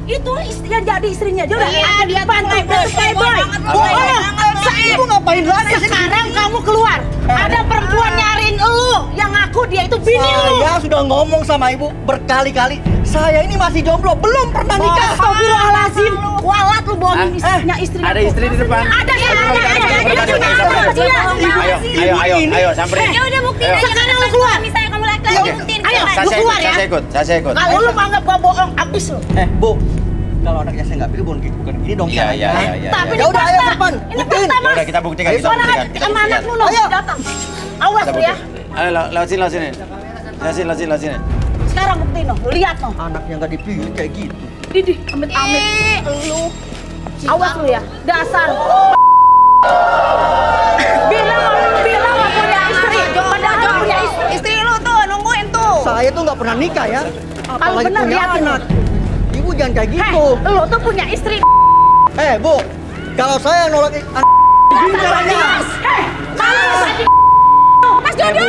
Itu yang jadi istrinya dia udah dia pantai playboy. Ibu ngapain lagi sini? Sekarang kamu keluar. Ada perempuan nyariin lu yang ngaku dia itu bini lu. Saya sudah ngomong sama ibu berkali-kali. Saya ini masih jomblo, belum pernah nikah. Astagfirullahaladzim. Kualat lu bohongin istrinya istrinya. Ada istri di depan. Ada. Ayo samperin. Ya udah buktiin aja. Sekarang lu keluar. Misalnya kamu laki-laki, buktiin. Ayo, lu Sasya keluar ikut, ya. Sasya ikut. Kalau lu menganggap gua bohong, abis lu. Bu, kalau anaknya saya nggak pilih bukan gini dong Iya, caranya. iya. Tapi Ya udah, ayo depan. Ini fakta, Ya Mas. udah kita buktikan, kita Mana buktikan. sama anakmu no, datang. Awas lu ya. Ayo lewat sini. Lewat sini. Sekarang buktiin no, lihat no. Anaknya nggak dipilih kayak gitu. Didi, amit-amit lu. Awas lu ya, dasar. Bilang gak punya istri. Padahal gak punya istri. Istri lu tuh nungguin tuh. Saya tuh nggak pernah nikah ya. Kalau Apalagi bener punya liatin anak. Ibu jangan kayak Hei, gitu. lu tuh punya istri. Bu, kalau saya nolak anak caranya. Hei, Mas Dodo.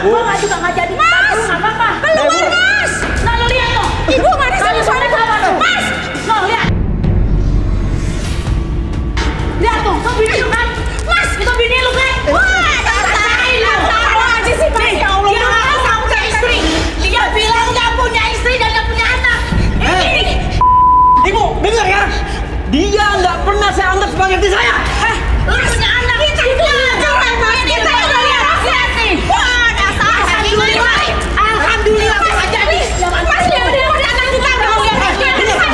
Gua juga gak jadi. Mas, lu gak apa-apa. Keluar, Mas. Nah, lu lihat tuh. Ibu mana sih suara kamu tuh? Mas, no, lihat. Lihat tuh, itu bini lu kan? Mas, itu bini lu kan? Wah, rasain lu. Apa aja sih, Mas? Ya Allah, dia bilang gak punya istri. Dia bilang gak punya istri dan gak punya anak. Ini. Ibu, dengar ya. Dia nggak pernah saya anggap sebagai istri saya. Lu punya anak. Kita curang, Mas. Kita udah lihat nih. Wah, dasar. Alhamdulillah. Alhamdulillah. Mas, jadi. Mas, dia udah punya anak juga. Kamu lihat. Dengar.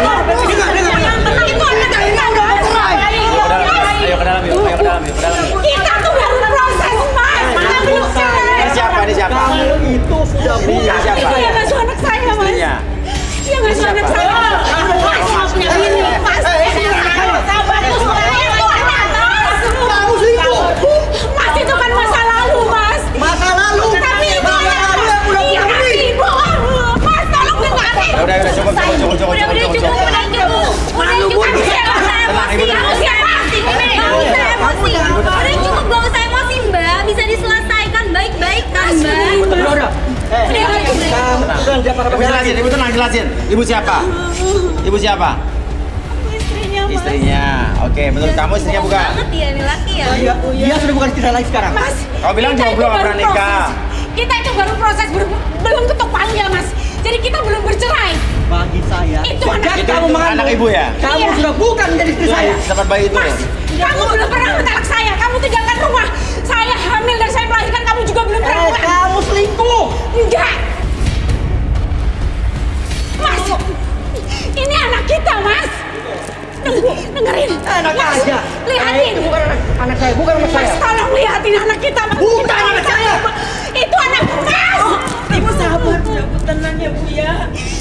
Yang benar itu anak kita udah cerai. Ayo ke dalam yuk. Kita tuh baru proses, Mas. Kita belum cerai. Ini siapa? Kamu itu sudah Ini siapa? Itu yang ngasuh anak saya, Mas. Istrinya. Yang ngasuh anak saya. Mas, nggak punya bini. Mas, sabar tuh. Itu anak Mas. Kamu selingkuh. Mas, itu kan masa lalu, Mas. Masa lalu. Tapi itu Masa anak. lalu yang udah Iya, punya bini. Ibu. Mas, tolong dengarin. Udah, cukup. Udah cukup. Udah cukup. Tenang, Ibu, tenang. Gak usah emosi. Udah cukup, gak usah emosi, Mbak. Bisa diselesaikan baik-baik kan, Mbak? Udah. Kamu Ibu tenang, jelasin. Ibu siapa? Istrinya, Mas. Istrinya. Oke, menurut kamu istrinya bukan? Banget dia nih laki ya. Dia sudah bukan istri saya lagi sekarang. Mas, Kau bilang kita jomblo itu nggak baru pernah nikah. proses. Kita itu baru proses, belum ketok palu ya, Mas. Jadi kita belum bercerai. Bagi saya. Itu anak sejak Itu kamu mengandung, anak ibu ya? Kamu Iya. sudah bukan menjadi istri saya. Dapat bayi itu. Mas, kamu belum pernah mentalak saya. Kamu tinggalkan rumah. Saya hamil dan saya melahirkan. Kamu juga belum pernah pulang. Kamu selingkuh. Enggak. Mas, ini anak kita, Mas. Dengerin. Enak Mas, aja. lihatin. Itu bukan anak saya, bukan anak saya. Mas, tolong lihatin anak kita, Mas. Bukan Kita anak saya. Itu anak Mas. Ibu sabar, Bu. Tenang ya, Bu ya.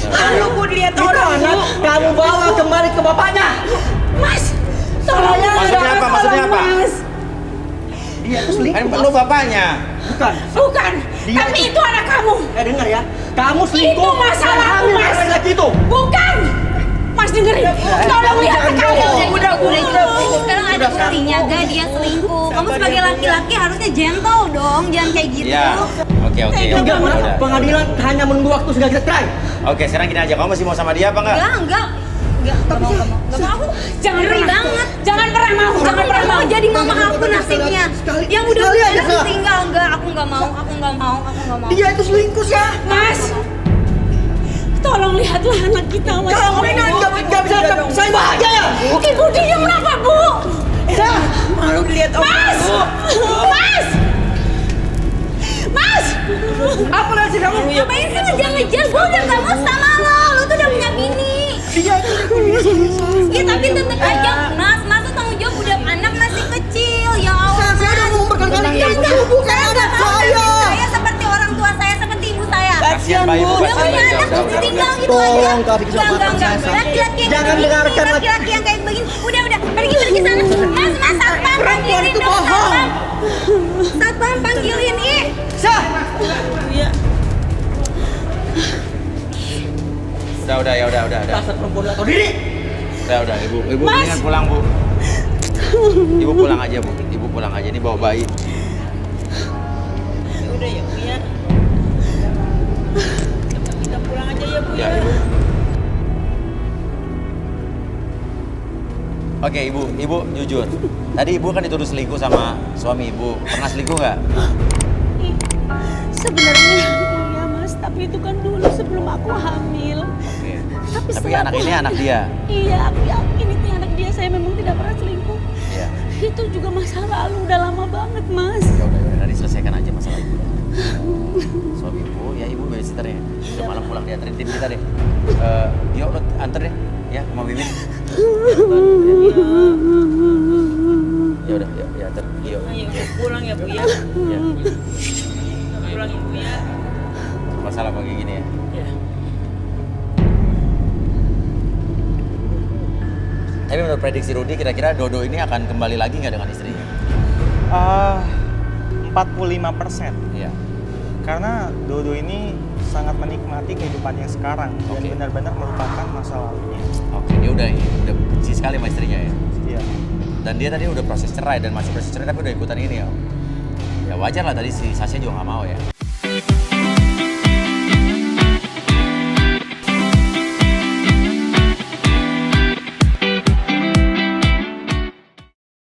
Lalu Bu dilihat Itu orang, anak Bu. kamu bawa kembali ke bapaknya. Mas, tolong. Maksudnya apa? Maksudnya apa? Mas. Dia itu selingkuh. Kan lu bapaknya. Bukan. Bukan, Dia tapi itu anak kamu. Dengar ya. Kamu selingkuh. Itu masalah dan hamil Mas. dengan laki itu. Bukan. Mas dengerin. Tolong lihat ke kamu. Udah cukup. Sekarang ada buktinya, gak dia selingkuh. Kamu sebagai laki-laki harusnya gentle dong, jangan kayak gitu. Ya. Oke. Enggak, Mas. Udah. Pengadilan hanya menunggu waktu sehingga kita cerai. Oke, sekarang gini aja. Kamu masih mau sama dia apa enggak? Enggak mau. Gak mau. Jangan Ngeri pernah. banget. Jangan pernah mau. Jangan pernah mau. Jadi mama aku nasibnya. Yang udah sekali aja, aku Sa. tinggal. Enggak, aku nggak mau. Aku nggak mau. Dia itu selingkuh ya. Mas, tolong lihatlah anak kita, Mas. Kamu ini nggak bisa saya bahagia ya. Ibu diam kenapa, Bu? Malu dilihat orang. Mas! Mas! Apa sih kamu? Ngapain sih ngejar-ngejar? Gue udah gak mau sama lo. Lo tuh udah punya bini. Iya, Ya tapi tetep aja, Mas. Mas tuh tanggung jawab udah anak masih kecil. Ya Allah. Saya udah ngomong berkali-kali. Ya enggak, Bukan saya anak nggak mau saya. Saya seperti orang tua saya, seperti ibu saya. Kasihan Mbak Ibu, Udah kasihan punya Mbak. anak terus ditinggal gitu aja. Tolong kasih kesempatan Enggak. saya. Laki-laki yang Jangan kayak begini, dengarkan lagi. laki-laki yang kayak begini. Udah, pergi sana. Mas, satpam panggilin itu dong, bohong. satpam. Satpam panggilin, ih. Sah. Udah. Dasar perempuan gak tahu diri. Udah, Ibu mendingan pulang, Bu. Ibu pulang aja, Bu. Ibu pulang aja, ini bawa bayi. Udah ya, Bu ya. Kita pulang aja ya, Bu Ya, Ibu. Oke, Ibu jujur. Tadi Ibu kan dituduh selingkuh sama suami Ibu. Pernah selingkuh nggak? Sebenarnya iya Mas, tapi itu kan dulu sebelum aku hamil. Oke. Tapi Tapi setelah anak aku ini hamil- anak dia. Iya, aku yakin itu anak dia. Saya memang tidak pernah selingkuh. Iya. Itu juga masa lalu, udah lama banget Mas. Ya udah, nanti selesaikan aja masalah Ibu. Suami Ibu, ya Ibu babysitternya. Udah malam pulang, dianterin tim kita deh. Yuk, lo anter deh, ya sama Wiwin. Ya udah, ya anter. Yuk. Ayo, pulang ya, Bu ya. Ya. Pulang ya, Bu ya. Masalah kayak gini ya. Ya. Tapi menurut prediksi Rudi, kira-kira Dodo ini akan kembali lagi nggak dengan istrinya? 45%. Iya. Karena Dodo ini sangat menikmati kehidupannya sekarang dan Oke. benar-benar melupakan masa lalunya. Oke, dia udah benci sekali sama istrinya ya. Iya. Dan dia tadi udah proses cerai dan masih proses cerai tapi udah ikutan ini ya. Ya wajar lah tadi si Sasha juga nggak mau ya.